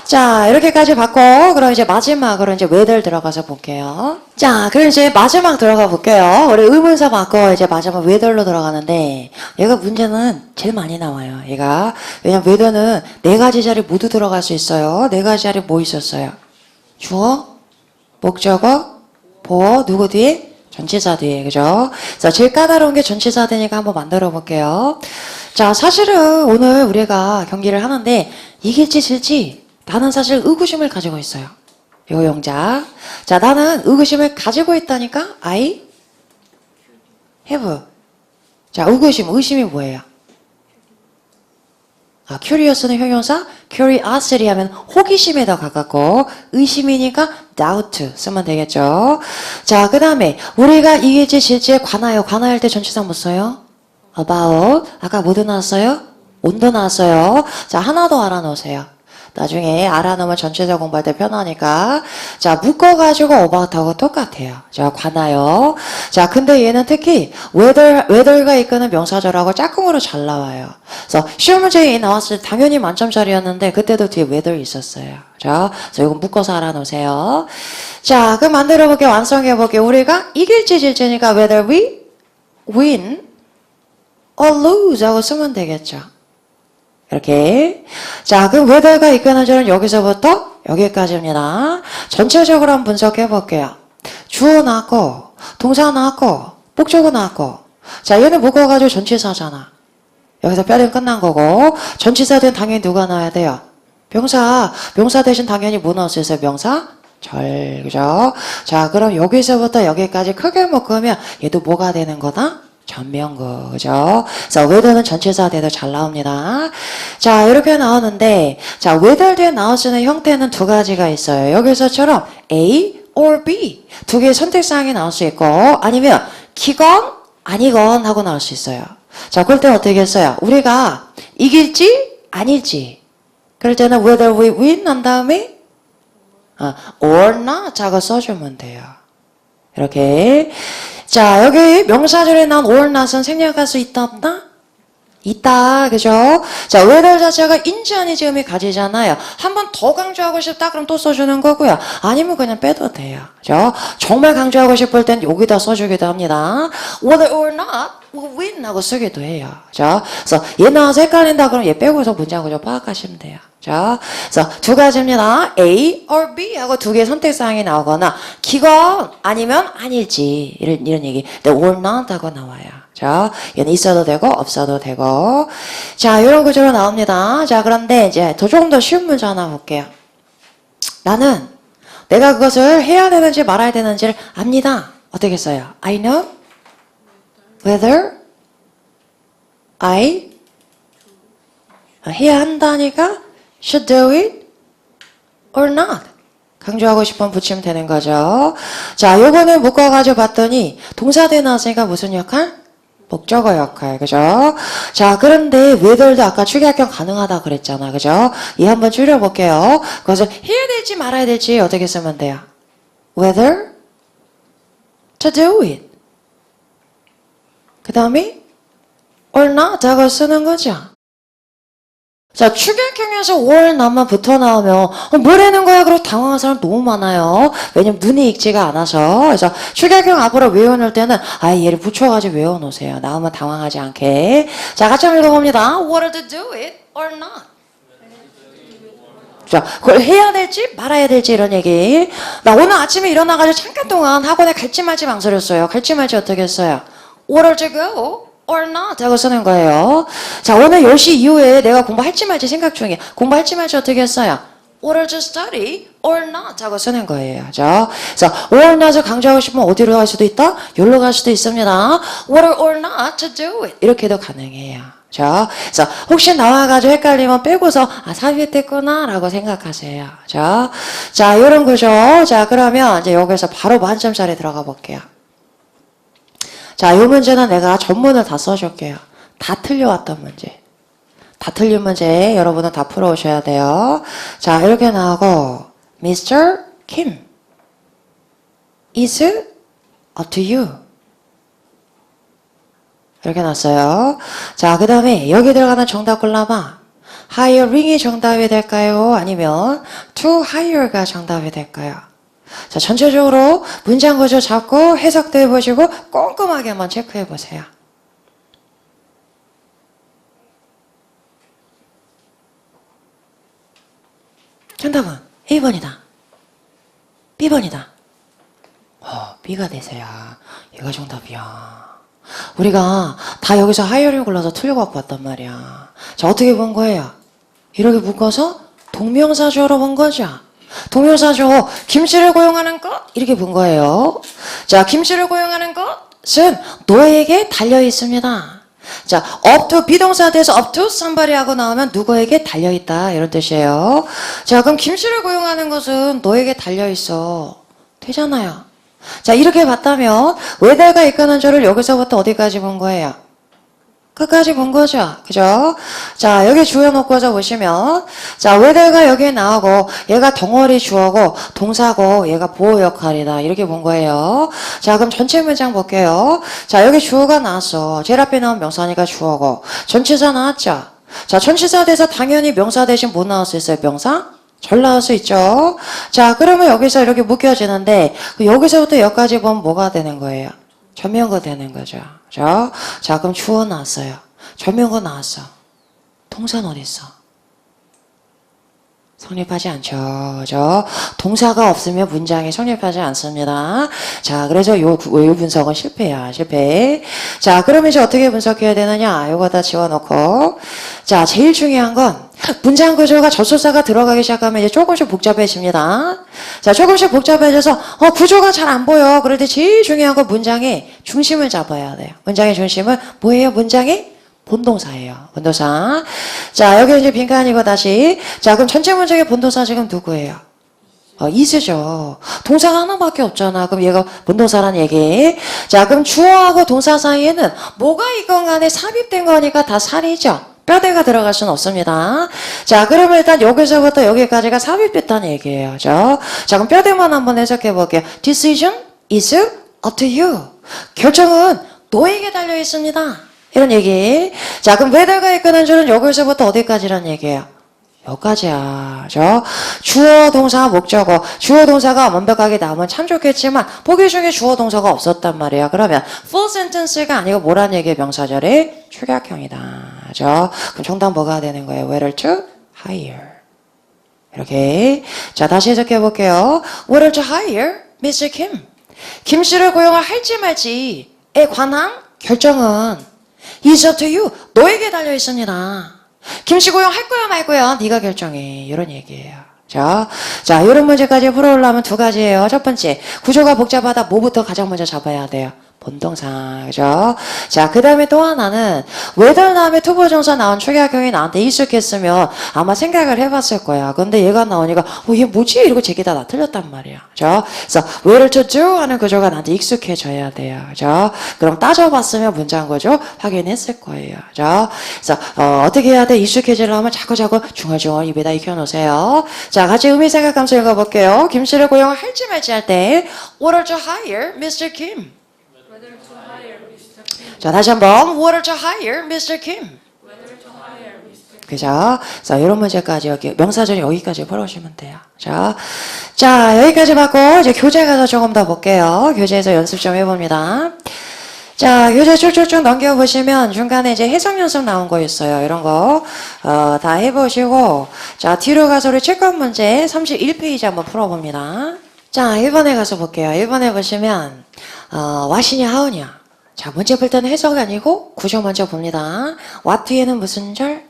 자, 이렇게까지 봤고, 그럼 이제 마지막으로 이제 왜들 들어가서 볼게요. 자, 그럼 이제 마지막 들어가 볼게요. 우리 의문사 받고 이제 마지막 왜들로 들어가는데, 얘가 문제는 제일 많이 나와요. 얘가. 왜냐면 왜들은 네 가지 자리 모두 들어갈 수 있어요. 네 가지 자리 뭐 있었어요? 주어, 목적어, 보어, 누구 뒤에? 전치사 뒤에. 그죠? 그래서 제일 까다로운 게 전치사 뒤니까 한번 만들어 볼게요. 자, 사실은 오늘 우리가 경기를 하는데 이길지 질지 나는 사실 의구심을 가지고 있어요. 요 영작. 자, 나는 의구심을 가지고 있다니까? I have. 자, 의구심, 의심이 뭐예요? 아, curious는 형용사, curiosity 하면 호기심에 더 가깝고 의심이니까 doubt 쓰면 되겠죠. 자, 그 다음에 우리가 이길지 질지에 관하여, 관하여할 때 전치사 못 써요? about. 아까 뭐도 나왔어요? 온도 나왔어요. 자, 하나 더 알아놓으세요. 나중에 알아놓으면 전체자 공부할 때 편하니까. 자, 묶어가지고 about하고 똑같아요. 자, 관하여. 자, 근데 얘는 특히 whether가 이끄는 명사절하고 짝꿍으로 잘 나와요. 그래서 시험 문제에 나왔을 때 당연히 만점짜리였는데 그때도 뒤에 whether 있었어요. 자, 그래서 이거 묶어서 알아놓으세요. 자, 그럼 만들어볼게요. 완성해볼게요. 우리가 이길지 질지니까 whether we win or lose 하고 쓰면 되겠죠. 이렇게. 자, 그럼 whether가 이끄는 절은 여기서부터 여기까지입니다. 전체적으로 한번 분석해 볼게요. 주어 나왔고, 동사 나왔고, 목적어 나왔고. 자, 얘는 묶어가지고 전치사잖아. 여기서 뼈대는 끝난 거고, 전치사 된 당연히 누가 나와야 돼요? 명사. 명사 대신 당연히 뭐 넣을 수 있어요? 명사? 절. 그죠? 자, 그럼 여기서부터 여기까지 크게 묶으면 얘도 뭐가 되는 거다? 전명구, 그죠? 그래서 whether는 전치사 돼도 잘 나옵니다. 자, 이렇게 나오는데, 자, whether 뒤에 나올 수 있는 형태는 두 가지가 있어요. 여기서처럼 A or B 두 개의 선택사항이 나올 수 있고, 아니면 기건, 아니건 하고 나올 수 있어요. 자, 그럴 때는 어떻게 했어요? 우리가 이길지, 아닐지. 그럴 때는 whether we win 한 다음에 or not 하고 써주면 돼요. 이렇게. 자, 여기 명사절에 나온 or not은 생략할 수 있다, 없다? 있다, 그죠? 자, whether 자체가 인지 아니지 의미 가지잖아요. 한 번 더 강조하고 싶다, 그럼 또 써주는 거고요. 아니면 그냥 빼도 돼요. 그죠? 정말 강조하고 싶을 땐 여기다 써주기도 합니다. whether or not, win 하고 쓰기도 해요. 그죠? 그래서 얘 나와서 헷갈린다, 그럼 얘 빼고서 문장 구조 파악하시면 돼요. 자, 그래서 두 가지입니다. A or B 하고 두 개의 선택사항이 나오거나 기건 아니면 아닐지 이런 얘기. 근데 or not 하고 나와요. 자, 얘는 있어도 되고 없어도 되고. 자, 이런 구조로 나옵니다. 자, 그런데 이제 조금 더 쉬운 문제 하나 볼게요. 나는 내가 그것을 해야 되는지 말아야 되는지를 압니다. 어떻게 써요? I know whether I 해야 한다니까 should do it or not. 강조하고 싶으면 붙이면 되는 거죠. 자, 요거는 묶어가지고 봤더니 동사 뒤에 나왔으니까 무슨 역할? 목적어 역할, 그죠? 자, 그런데 whether도 아까 축약형 가능하다 그랬잖아, 그죠? 이 한번 줄여볼게요. 그것을 해야 될지 말아야 될지 어떻게 쓰면 돼요? whether to do it. 그 다음에 or not 하고 쓰는 거죠. 자, 축약형에서 or not만 붙어 나오면 뭐라는 거야? 그러고 당황한 사람 너무 많아요. 왜냐면 눈이 익지가 않아서. 그래서 축약형 앞으로 외워놓을 때는 얘를 붙여가지고 외워놓으세요. 나오면 당황하지 않게. 자, 같이 한번 읽어봅니다. Whether to do it or not. 자, 그걸 해야 될지 말아야 될지 이런 얘기. 나 오늘 아침에 일어나가지고 잠깐 동안 학원에 갈지 말지 망설였어요. 갈지 말지 어떻게 했어요? Whether to go or not 하고 쓰는 거예요. 자, 오늘 10시 이후에 내가 공부할지 말지 생각 중이야. 공부할지 말지 어떻게 했어요? order to study or not 하고 쓰는 거예요. 그죠? 그래서 or not을 강조하고 싶으면 어디로 갈 수도 있다? 여기로 갈 수도 있습니다. whether or not to do it 이렇게도 가능해요. 그죠? 그래서 혹시 나와가지고 헷갈리면 빼고서 삽입됐구나 라고 생각하세요. 그죠? 자, 이런 거죠. 자, 그러면 이제 여기서 바로 만점짜리 들어가 볼게요. 자, 이 문제는 내가 전문을 다 써줄게요. 다 틀려왔던 문제. 다 틀린 문제 여러분은 다 풀어오셔야 돼요. 자, 이렇게 나오고 Mr. Kim is up to you. 이렇게 났어요. 자, 그 다음에 여기 들어가는 정답 골라봐. hiring이 정답이 될까요? 아니면 to hire가 정답이 될까요? 자, 전체적으로 문장 구조 잡고 해석도 해보시고 꼼꼼하게 한번 체크해보세요. 정답은 1번이다. B번이다. B가 되세요. 얘가 정답이야. 우리가 다 여기서 하이어링 골라서 틀려갖고 왔단 말이야. 자, 어떻게 본 거예요? 이렇게 묶어서 동명사조로 본 거죠. 동명사조, 김씨를 고용하는 것? 이렇게 본 거예요. 자, 김씨를 고용하는 것은 너에게 달려 있습니다. 자, up to 비동사 돼서 up to somebody 하고 나오면 누구에게 달려 있다 이런 뜻이에요. 자, 그럼 김씨를 고용하는 것은 너에게 달려 있어. 되잖아요. 자, 이렇게 봤다면 whether가 이끄는 줄을 여기서부터 어디까지 본 거예요? 끝까지 본 거죠. 그죠? 자, 여기 주어 놓고서 보시면 자, whether가 여기에 나오고 얘가 덩어리 주어고 동사고 얘가 보호 역할이다. 이렇게 본 거예요. 자, 그럼 전체 문장 볼게요. 자, 여기 주어가 나왔어. 제일 앞에 나온 명사니까 주어고 전치사 나왔죠. 자, 전치사 돼서 당연히 명사 대신 뭐 나올 수 있어요? 명사? 절 나올 수 있죠. 자, 그러면 여기서 이렇게 묶여지는데 여기서부터 여기까지 보면 뭐가 되는 거예요? 전면거 되는 거죠. 그죠? 자, 그럼 주어 나왔어요. 전면거 나왔어. 동사는 어디 있어? 성립하지 않죠. 그죠? 동사가 없으면 문장이 성립하지 않습니다. 자, 그래서 요 분석은 실패야. 실패. 자, 그러면 이제 어떻게 분석해야 되느냐? 요거 다 지워놓고. 자, 제일 중요한 건 문장 구조가 접속사가 들어가기 시작하면 이제 조금씩 복잡해집니다. 자, 조금씩 복잡해져서 구조가 잘 안 보여. 그럴 때 제일 중요한 건 문장의 중심을 잡아야 돼요. 문장의 중심은 뭐예요? 문장의 본동사예요. 본동사. 자, 여기 이제 빈칸이고 다시. 자, 그럼 전체 문장의 본동사 지금 누구예요? is죠. 동사가 하나밖에 없잖아. 그럼 얘가 본동사라는 얘기. 자, 그럼 주어하고 동사 사이에는 뭐가 있건 간에 삽입된 거니까 다 살이죠. 뼈대가 들어갈 수는 없습니다. 자, 그러면 일단 여기서부터 여기까지가 삽입됐다는 얘기예요. 그죠? 자, 그럼 뼈대만 한번 해석해 볼게요. Decision is up to you. 결정은 너에게 달려 있습니다. 이런 얘기. 자, 그럼 whether가 이끄는 줄은 여기서부터 어디까지란 얘기예요? 여기까지야. 그죠? 주어, 동사, 목적어. 주어, 동사가 완벽하게 나오면 참 좋겠지만 보기 중에 주어, 동사가 없었단 말이야. 그러면 full sentence가 아니고 뭐란 얘기예요? 명사절의 축약형이다. 그죠? 그럼 정답 뭐가 되는 거예요? whether to hire. 이렇게. 자, 다시 해석해 볼게요. whether to hire Mr. Kim. 김 씨를 고용을 할지 말지에 관한 결정은 is up to you. 너에게 달려 있습니다. 김씨 고용 할 거야 말 거야 네가 결정해. 이런 얘기예요. 자, 이런 문제까지 풀어오려면 두 가지예요. 첫 번째, 구조가 복잡하다. 뭐부터 가장 먼저 잡아야 돼요? 본동사. 그죠? 자, 그 다음에 또 하나는 whether 다음에 투부정사 나온 축약형이 나한테 익숙했으면 아마 생각을 해봤을 거야. 근데 얘가 나오니까 얘 뭐지? 이러고 제기다 나 틀렸단 말이야. 그죠? 그래서 whether to do 하는 구조가 나한테 익숙해져야 돼요. 그죠? 그럼 따져봤으면 문장 구조 확인했을 거예요. 그죠? 그래서 어떻게 해야 돼? 익숙해지려면 자꾸자꾸 중얼중얼 입에다 익혀놓으세요. 자, 같이 의미 생각 감소 읽어볼게요. 김 씨를 고용을 할지 말지 할 때 whether to hire Mr. Kim. 자, 다시 한번 whether to hire Mr. Kim. 그죠? 자, 이런 문제까지 여기 명사절이 여기까지 풀어주시면 돼요. 자, 여기까지 받고 이제 교재 가서 조금 더 볼게요. 교재에서 연습 좀 해봅니다. 자, 교재 쭉쭉쭉 넘겨보시면 중간에 이제 해석 연습 나온 거 있어요. 이런 거 다 해보시고 자, 뒤로 가서 우리 체크업 문제 31페이지 한번 풀어봅니다. 자, 1번에 가서 볼게요. 1번에 보시면 what이냐 how냐. 자, 문제 풀 때는 해석이 아니고 구조 먼저 봅니다. what 뒤에는 무슨 절?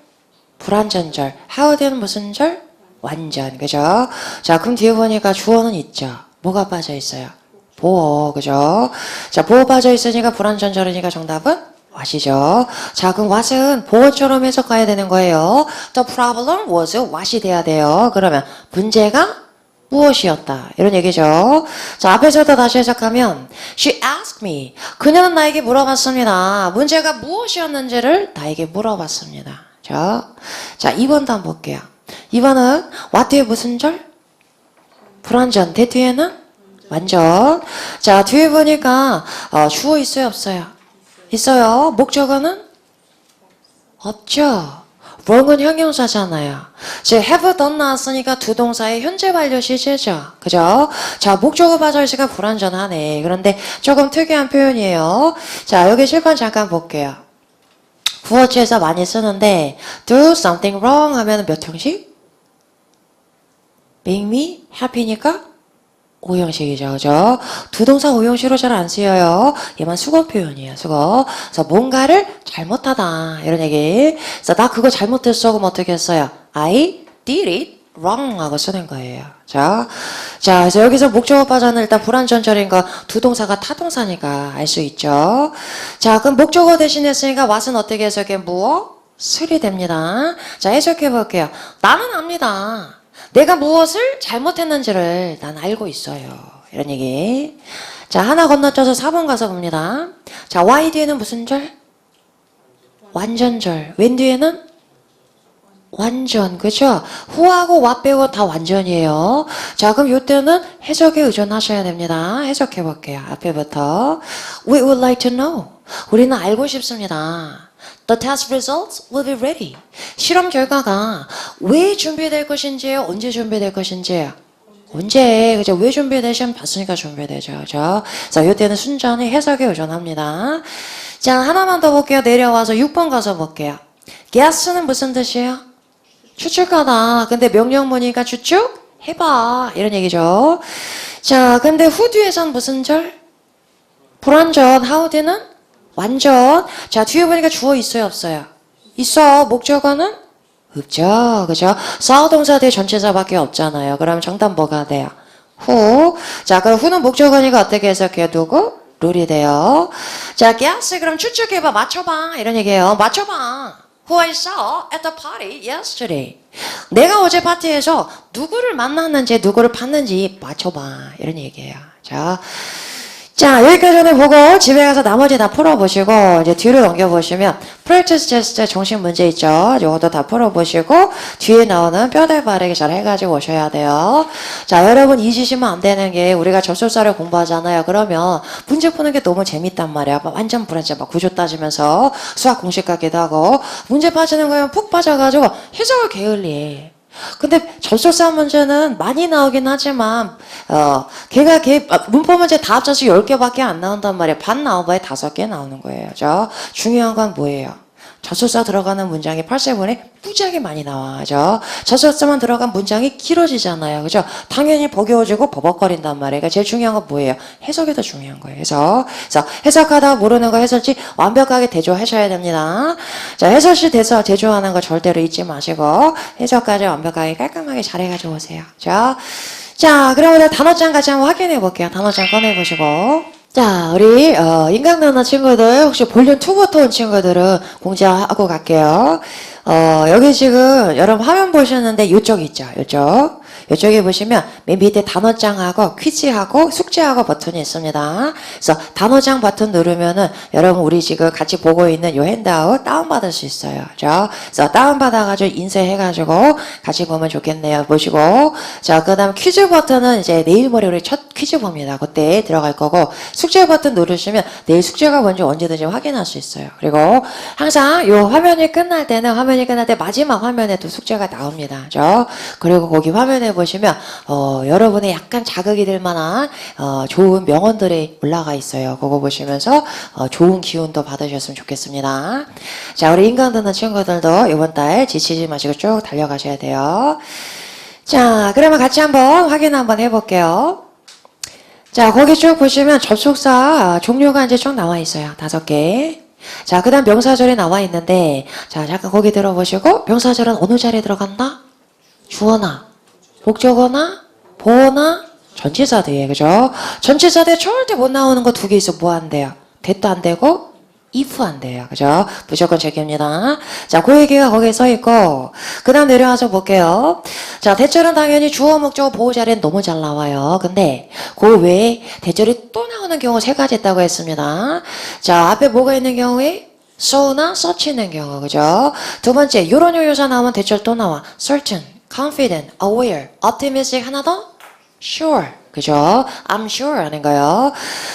불완전절. how 뒤에는 무슨 절? 완전, 그죠? 자, 그럼 뒤에 보니까 주어는 있죠. 뭐가 빠져 있어요? 보어, 그죠? 자, 보어 빠져 있으니까 불완전절이니까 정답은 what이죠. 자, 그럼 what은 보어처럼 해석해야 되는 거예요. The problem was what이 돼야 돼요. 그러면 문제가 무엇이었다. 이런 얘기죠. 자, 앞에서부터 다시 해석하면 She asked me. 그녀는 나에게 물어봤습니다. 문제가 무엇이었는지를 나에게 물어봤습니다. 자, 2번도 한번 볼게요. 2번은 what 뒤에 무슨 절? 불완전. 대 뒤에는 완전. 자, 뒤에 보니까 주어 있어요, 없어요? 있어요. 목적어는 없죠. wrong은 형용사잖아요. 지금 have done 나왔으니까 두 동사의 현재 완료 시제죠. 그죠? 자, 목적어 빠져 있으니까 불완전하네. 그런데 조금 특이한 표현이에요. 자, 여기 실판 잠깐 볼게요. 구어체에서 많이 쓰는데 do something wrong 하면 몇 형식? make me happy니까 5형식이죠. 그죠? 두 동사 5형식으로 잘 안 쓰여요. 얘만 수거 표현이에요. 수거. 그래서 뭔가를 잘못하다. 이런 얘기. 그래서 나 그거 잘못했어. 그럼 어떻게 했어요? I did it wrong 하고 쓰는 거예요. 자, 그래서 여기서 목적어 빠져는 일단 불완전절인 거 두 동사가 타동사니까 알 수 있죠. 자, 그럼 목적어 대신했으니까 what은 어떻게 해석해? 무엇이 됩니다. 자, 해석해 볼게요. 나는 압니다. 내가 무엇을 잘못했는지를 난 알고 있어요. 이런 얘기. 자, 하나 건너뛰어서 4번 가서 봅니다. 자, Y 뒤에는 무슨 절? 완전절. 웬 뒤에는? 완전. 그죠? who하고 what 빼고 다 완전이에요. 자, 그럼 이때는 해석에 의존하셔야 됩니다. 해석해 볼게요. 앞에부터. We would like to know. 우리는 알고 싶습니다. The test results will be ready. 실험 결과가 왜 준비될 것인지요? 언제 준비될 것인지요? 언제? 그죠? 왜 준비돼? 시험 봤으니까 준비되죠. 그죠? 자, 이때는 순전히 해석에 의존합니다. 자, 하나만 더 볼게요. 내려와서 6번 가서 볼게요. guess는 무슨 뜻이에요? 추측하다. 근데 명령문이니까 추측해봐. 이런 얘기죠. 자, 근데 who 뒤에선 무슨 절? 불완전. how 뒤는? 완전. 자, 뒤에 보니까 주어 있어요, 없어요? 있어. 목적어는? 없죠. 그죠? 사어 동사 뒤에 전체사밖에 없잖아요. 그럼 정답 뭐가 돼요? who. 자, 그럼 who는 목적어니까 어떻게 해석해요? 누구? 룰이 돼요. 자, guess. 그럼 추측해봐. 맞춰봐. 이런 얘기예요. 맞춰봐. Who I saw at the party yesterday. 내가 어제 파티에서 누구를 만났는지, 누구를 봤는지 맞춰봐. 이런 얘기예요. 자, 여기까지는 보고 집에 가서 나머지 다 풀어보시고 이제 뒤로 넘겨보시면 프랙티스 테스트 정식 문제 있죠. 이것도 다 풀어보시고 뒤에 나오는 뼈대 바르기 잘 해가지고 오셔야 돼요. 자, 여러분 잊으시면 안 되는 게 우리가 접속사를 공부하잖아요. 그러면 문제 푸는 게 너무 재밌단 말이야. 막 완전 불안해. 막 구조 따지면서 수학 공식 같기도 하고 문제 빠지는 거면 푹 빠져가지고 해석을 게을리해. 근데 접속사 문제는 많이 나오긴 하지만 문법 문제 다 합쳐서 10개밖에 안 나온단 말이에요. 반 나오봐야 5개 나오는 거예요. 중요한 건 뭐예요? 접속사 들어가는 문장이 8세분에 무지하게 많이 나와죠. 접속사만 들어간 문장이 길어지잖아요. 그죠? 당연히 버거워지고 버벅거린단 말이에요. 그러니까 제일 중요한 건 뭐예요? 해석이 더 중요한 거예요. 그래서 해석하다 모르는 거 해설지 완벽하게 대조하셔야 됩니다. 자, 해설시 대서 대조하는 거 절대로 잊지 마시고 해석까지 완벽하게 깔끔하게 잘 해가지고 오세요. 자, 그러면 단어장 같이 한번 확인해 볼게요. 단어장 꺼내보시고. 자, 우리 인강 단어 친구들 혹시 본론 2부터 온 친구들은 공지하고 갈게요. 여기 지금 여러분 화면 보셨는데 이쪽 있죠? 이쪽에 보시면 맨 밑에 단어장하고 퀴즈하고 숙제하고 버튼이 있습니다. 그래서 단어장 버튼 누르면은 여러분 우리 지금 같이 보고 있는 요 핸드아웃 다운받을 수 있어요. 그래서 다운받아가지고 인쇄해가지고 같이 보면 좋겠네요. 보시고. 자, 그 다음 퀴즈 버튼은 이제 내일 모레 우리 첫 퀴즈 봅니다. 그때 들어갈 거고 숙제 버튼 누르시면 내일 숙제가 뭔지 언제든지 확인할 수 있어요. 그리고 항상 요 화면이 끝날 때 마지막 화면에도 숙제가 나옵니다. 그리고 거기 화면에 보시면 여러분의 약간 자극이 될 만한 좋은 명언들이 올라가 있어요. 그거 보시면서 좋은 기운도 받으셨으면 좋겠습니다. 자, 우리 인강 듣는 친구들도 이번 달 지치지 마시고 쭉 달려가셔야 돼요. 자, 그러면 같이 한번 확인 한번 해볼게요. 자, 거기 쭉 보시면 접속사 종류가 이제 쭉 나와 있어요. 5개. 자, 그 다음 명사절이 나와 있는데, 자, 잠깐 거기 들어보시고, 명사절은 어느 자리에 들어간다? 주어나 목적어나 보어나 전치사 뒤에, 그죠? 전치사 뒤에 절대 못 나오는 거 두 개 있어. 뭐 안 돼요? that도 안 되고 if 안 돼요. 그죠? 무조건 체크입니다. 자, 그 얘기가 거기에 써 있고, 그 다음 내려와서 볼게요. 자, 대절은 당연히 주어, 목적어, 보호 자리는 너무 잘 나와요. 근데 그 외에 대절이 또 나오는 경우 세 가지 있다고 했습니다. 자, 앞에 뭐가 있는 경우에 so나 such 있는 경우, 그죠? 두 번째, 요런 요사 나오면 대절 또 나와. certain, confident, aware, optimistic 하나 더? sure. 그죠? I'm sure 하는 거요.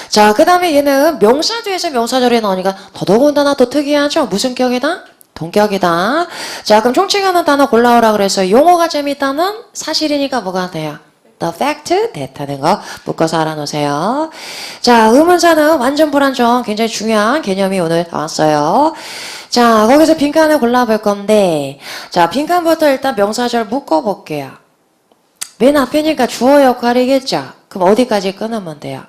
자, 그 다음에 얘는 명사 뒤에서 명사절에 나오니까 더더군다나 더 특이하죠? 무슨 격이다? 동격이다. 자, 그럼 총칭하는 단어 골라오라 그래서 용어가 재밌다는 사실이니까 뭐가 돼요? The fact that 하는 거 묶어서 알아놓으세요. 자, 의문사는 완전 불완전 굉장히 중요한 개념이 오늘 나왔어요. 자, 거기서 빈칸을 골라볼 건데, 자, 빈칸부터 일단 명사절 묶어볼게요. 맨 앞에니까 주어 역할이겠죠? 그럼 어디까지 끊으면 돼요?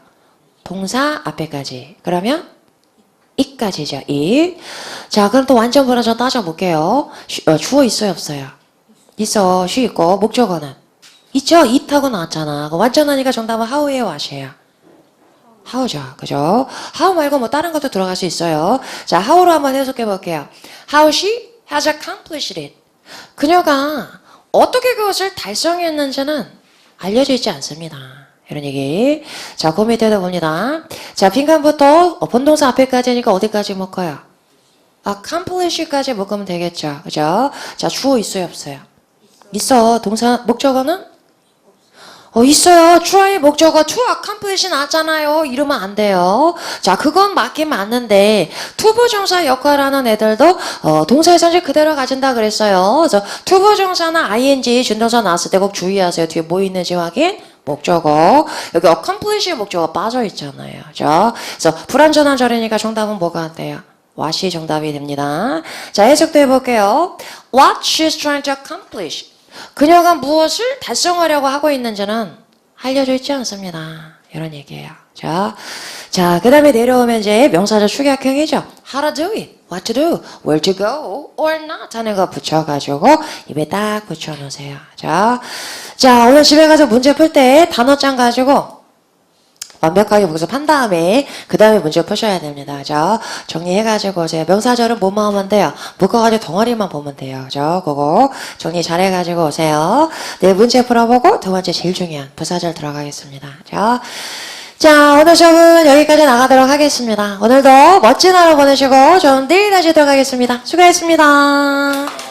동사 앞에까지. 그러면 이까지죠. 이. 자, 그럼 또 완전 불완전 따져볼게요. 주어 있어요, 없어요? 있어. 쉬 있고. 목적어는? 있죠? it하고 나왔잖아. 완전하니까 정답은 how예요, what이에요? how죠. 그죠? how 말고 뭐 다른 것도 들어갈 수 있어요. 자, how로 한번 해석해 볼게요. How she has accomplished it. 그녀가 어떻게 그것을 달성했는지는 알려져 있지 않습니다. 이런 얘기. 자, 그 밑에도 봅니다. 자, 빈칸부터 본동사 앞에까지니까 어디까지 묶어요? accomplish까지 묶으면 되겠죠. 그죠? 자, 주어 있어요, 없어요? 있어. 동사, 목적어는? 있어요. try 목적어 to accomplish 나왔잖아요. 이러면 안 돼요. 자, 그건 맞긴 맞는데 투부정사 역할하는 애들도 동사의 성질 그대로 가진다 그랬어요. 그래서 투부정사나 ing 준동사 나왔을 때 꼭 주의하세요. 뒤에 뭐 있는지 확인. 목적어. 여기 accomplish 목적어 빠져 있잖아요. 그죠? 그래서 불완전한 절이니까 정답은 뭐가 안 돼요? what이 정답이 됩니다. 자, 해석도 해볼게요. What she's trying to accomplish. 그녀가 무엇을 달성하려고 하고 있는지는 알려져 있지 않습니다. 이런 얘기예요. 자, 그 다음에 내려오면 이제 명사절 축약형이죠. How to do it, what to do, where to go, or not 하는 거 붙여가지고 입에 딱 붙여놓으세요. 자, 오늘 집에 가서 문제 풀 때 단어장 가지고 완벽하게 복습한 다음에 그 다음에 문제 푸셔야 됩니다. 그죠? 정리해가지고 오세요. 명사절은 뭐만 하면 돼요? 묶어가지고 덩어리만 보면 돼요. 그죠? 그거 정리 잘해가지고 오세요. 네, 문제 풀어보고 두 번째 제일 중요한 부사절 들어가겠습니다. 그죠? 자, 오늘 수업은 여기까지 나가도록 하겠습니다. 오늘도 멋진 하루 보내시고 좋은 내일 다시 들어가겠습니다. 수고했습니다.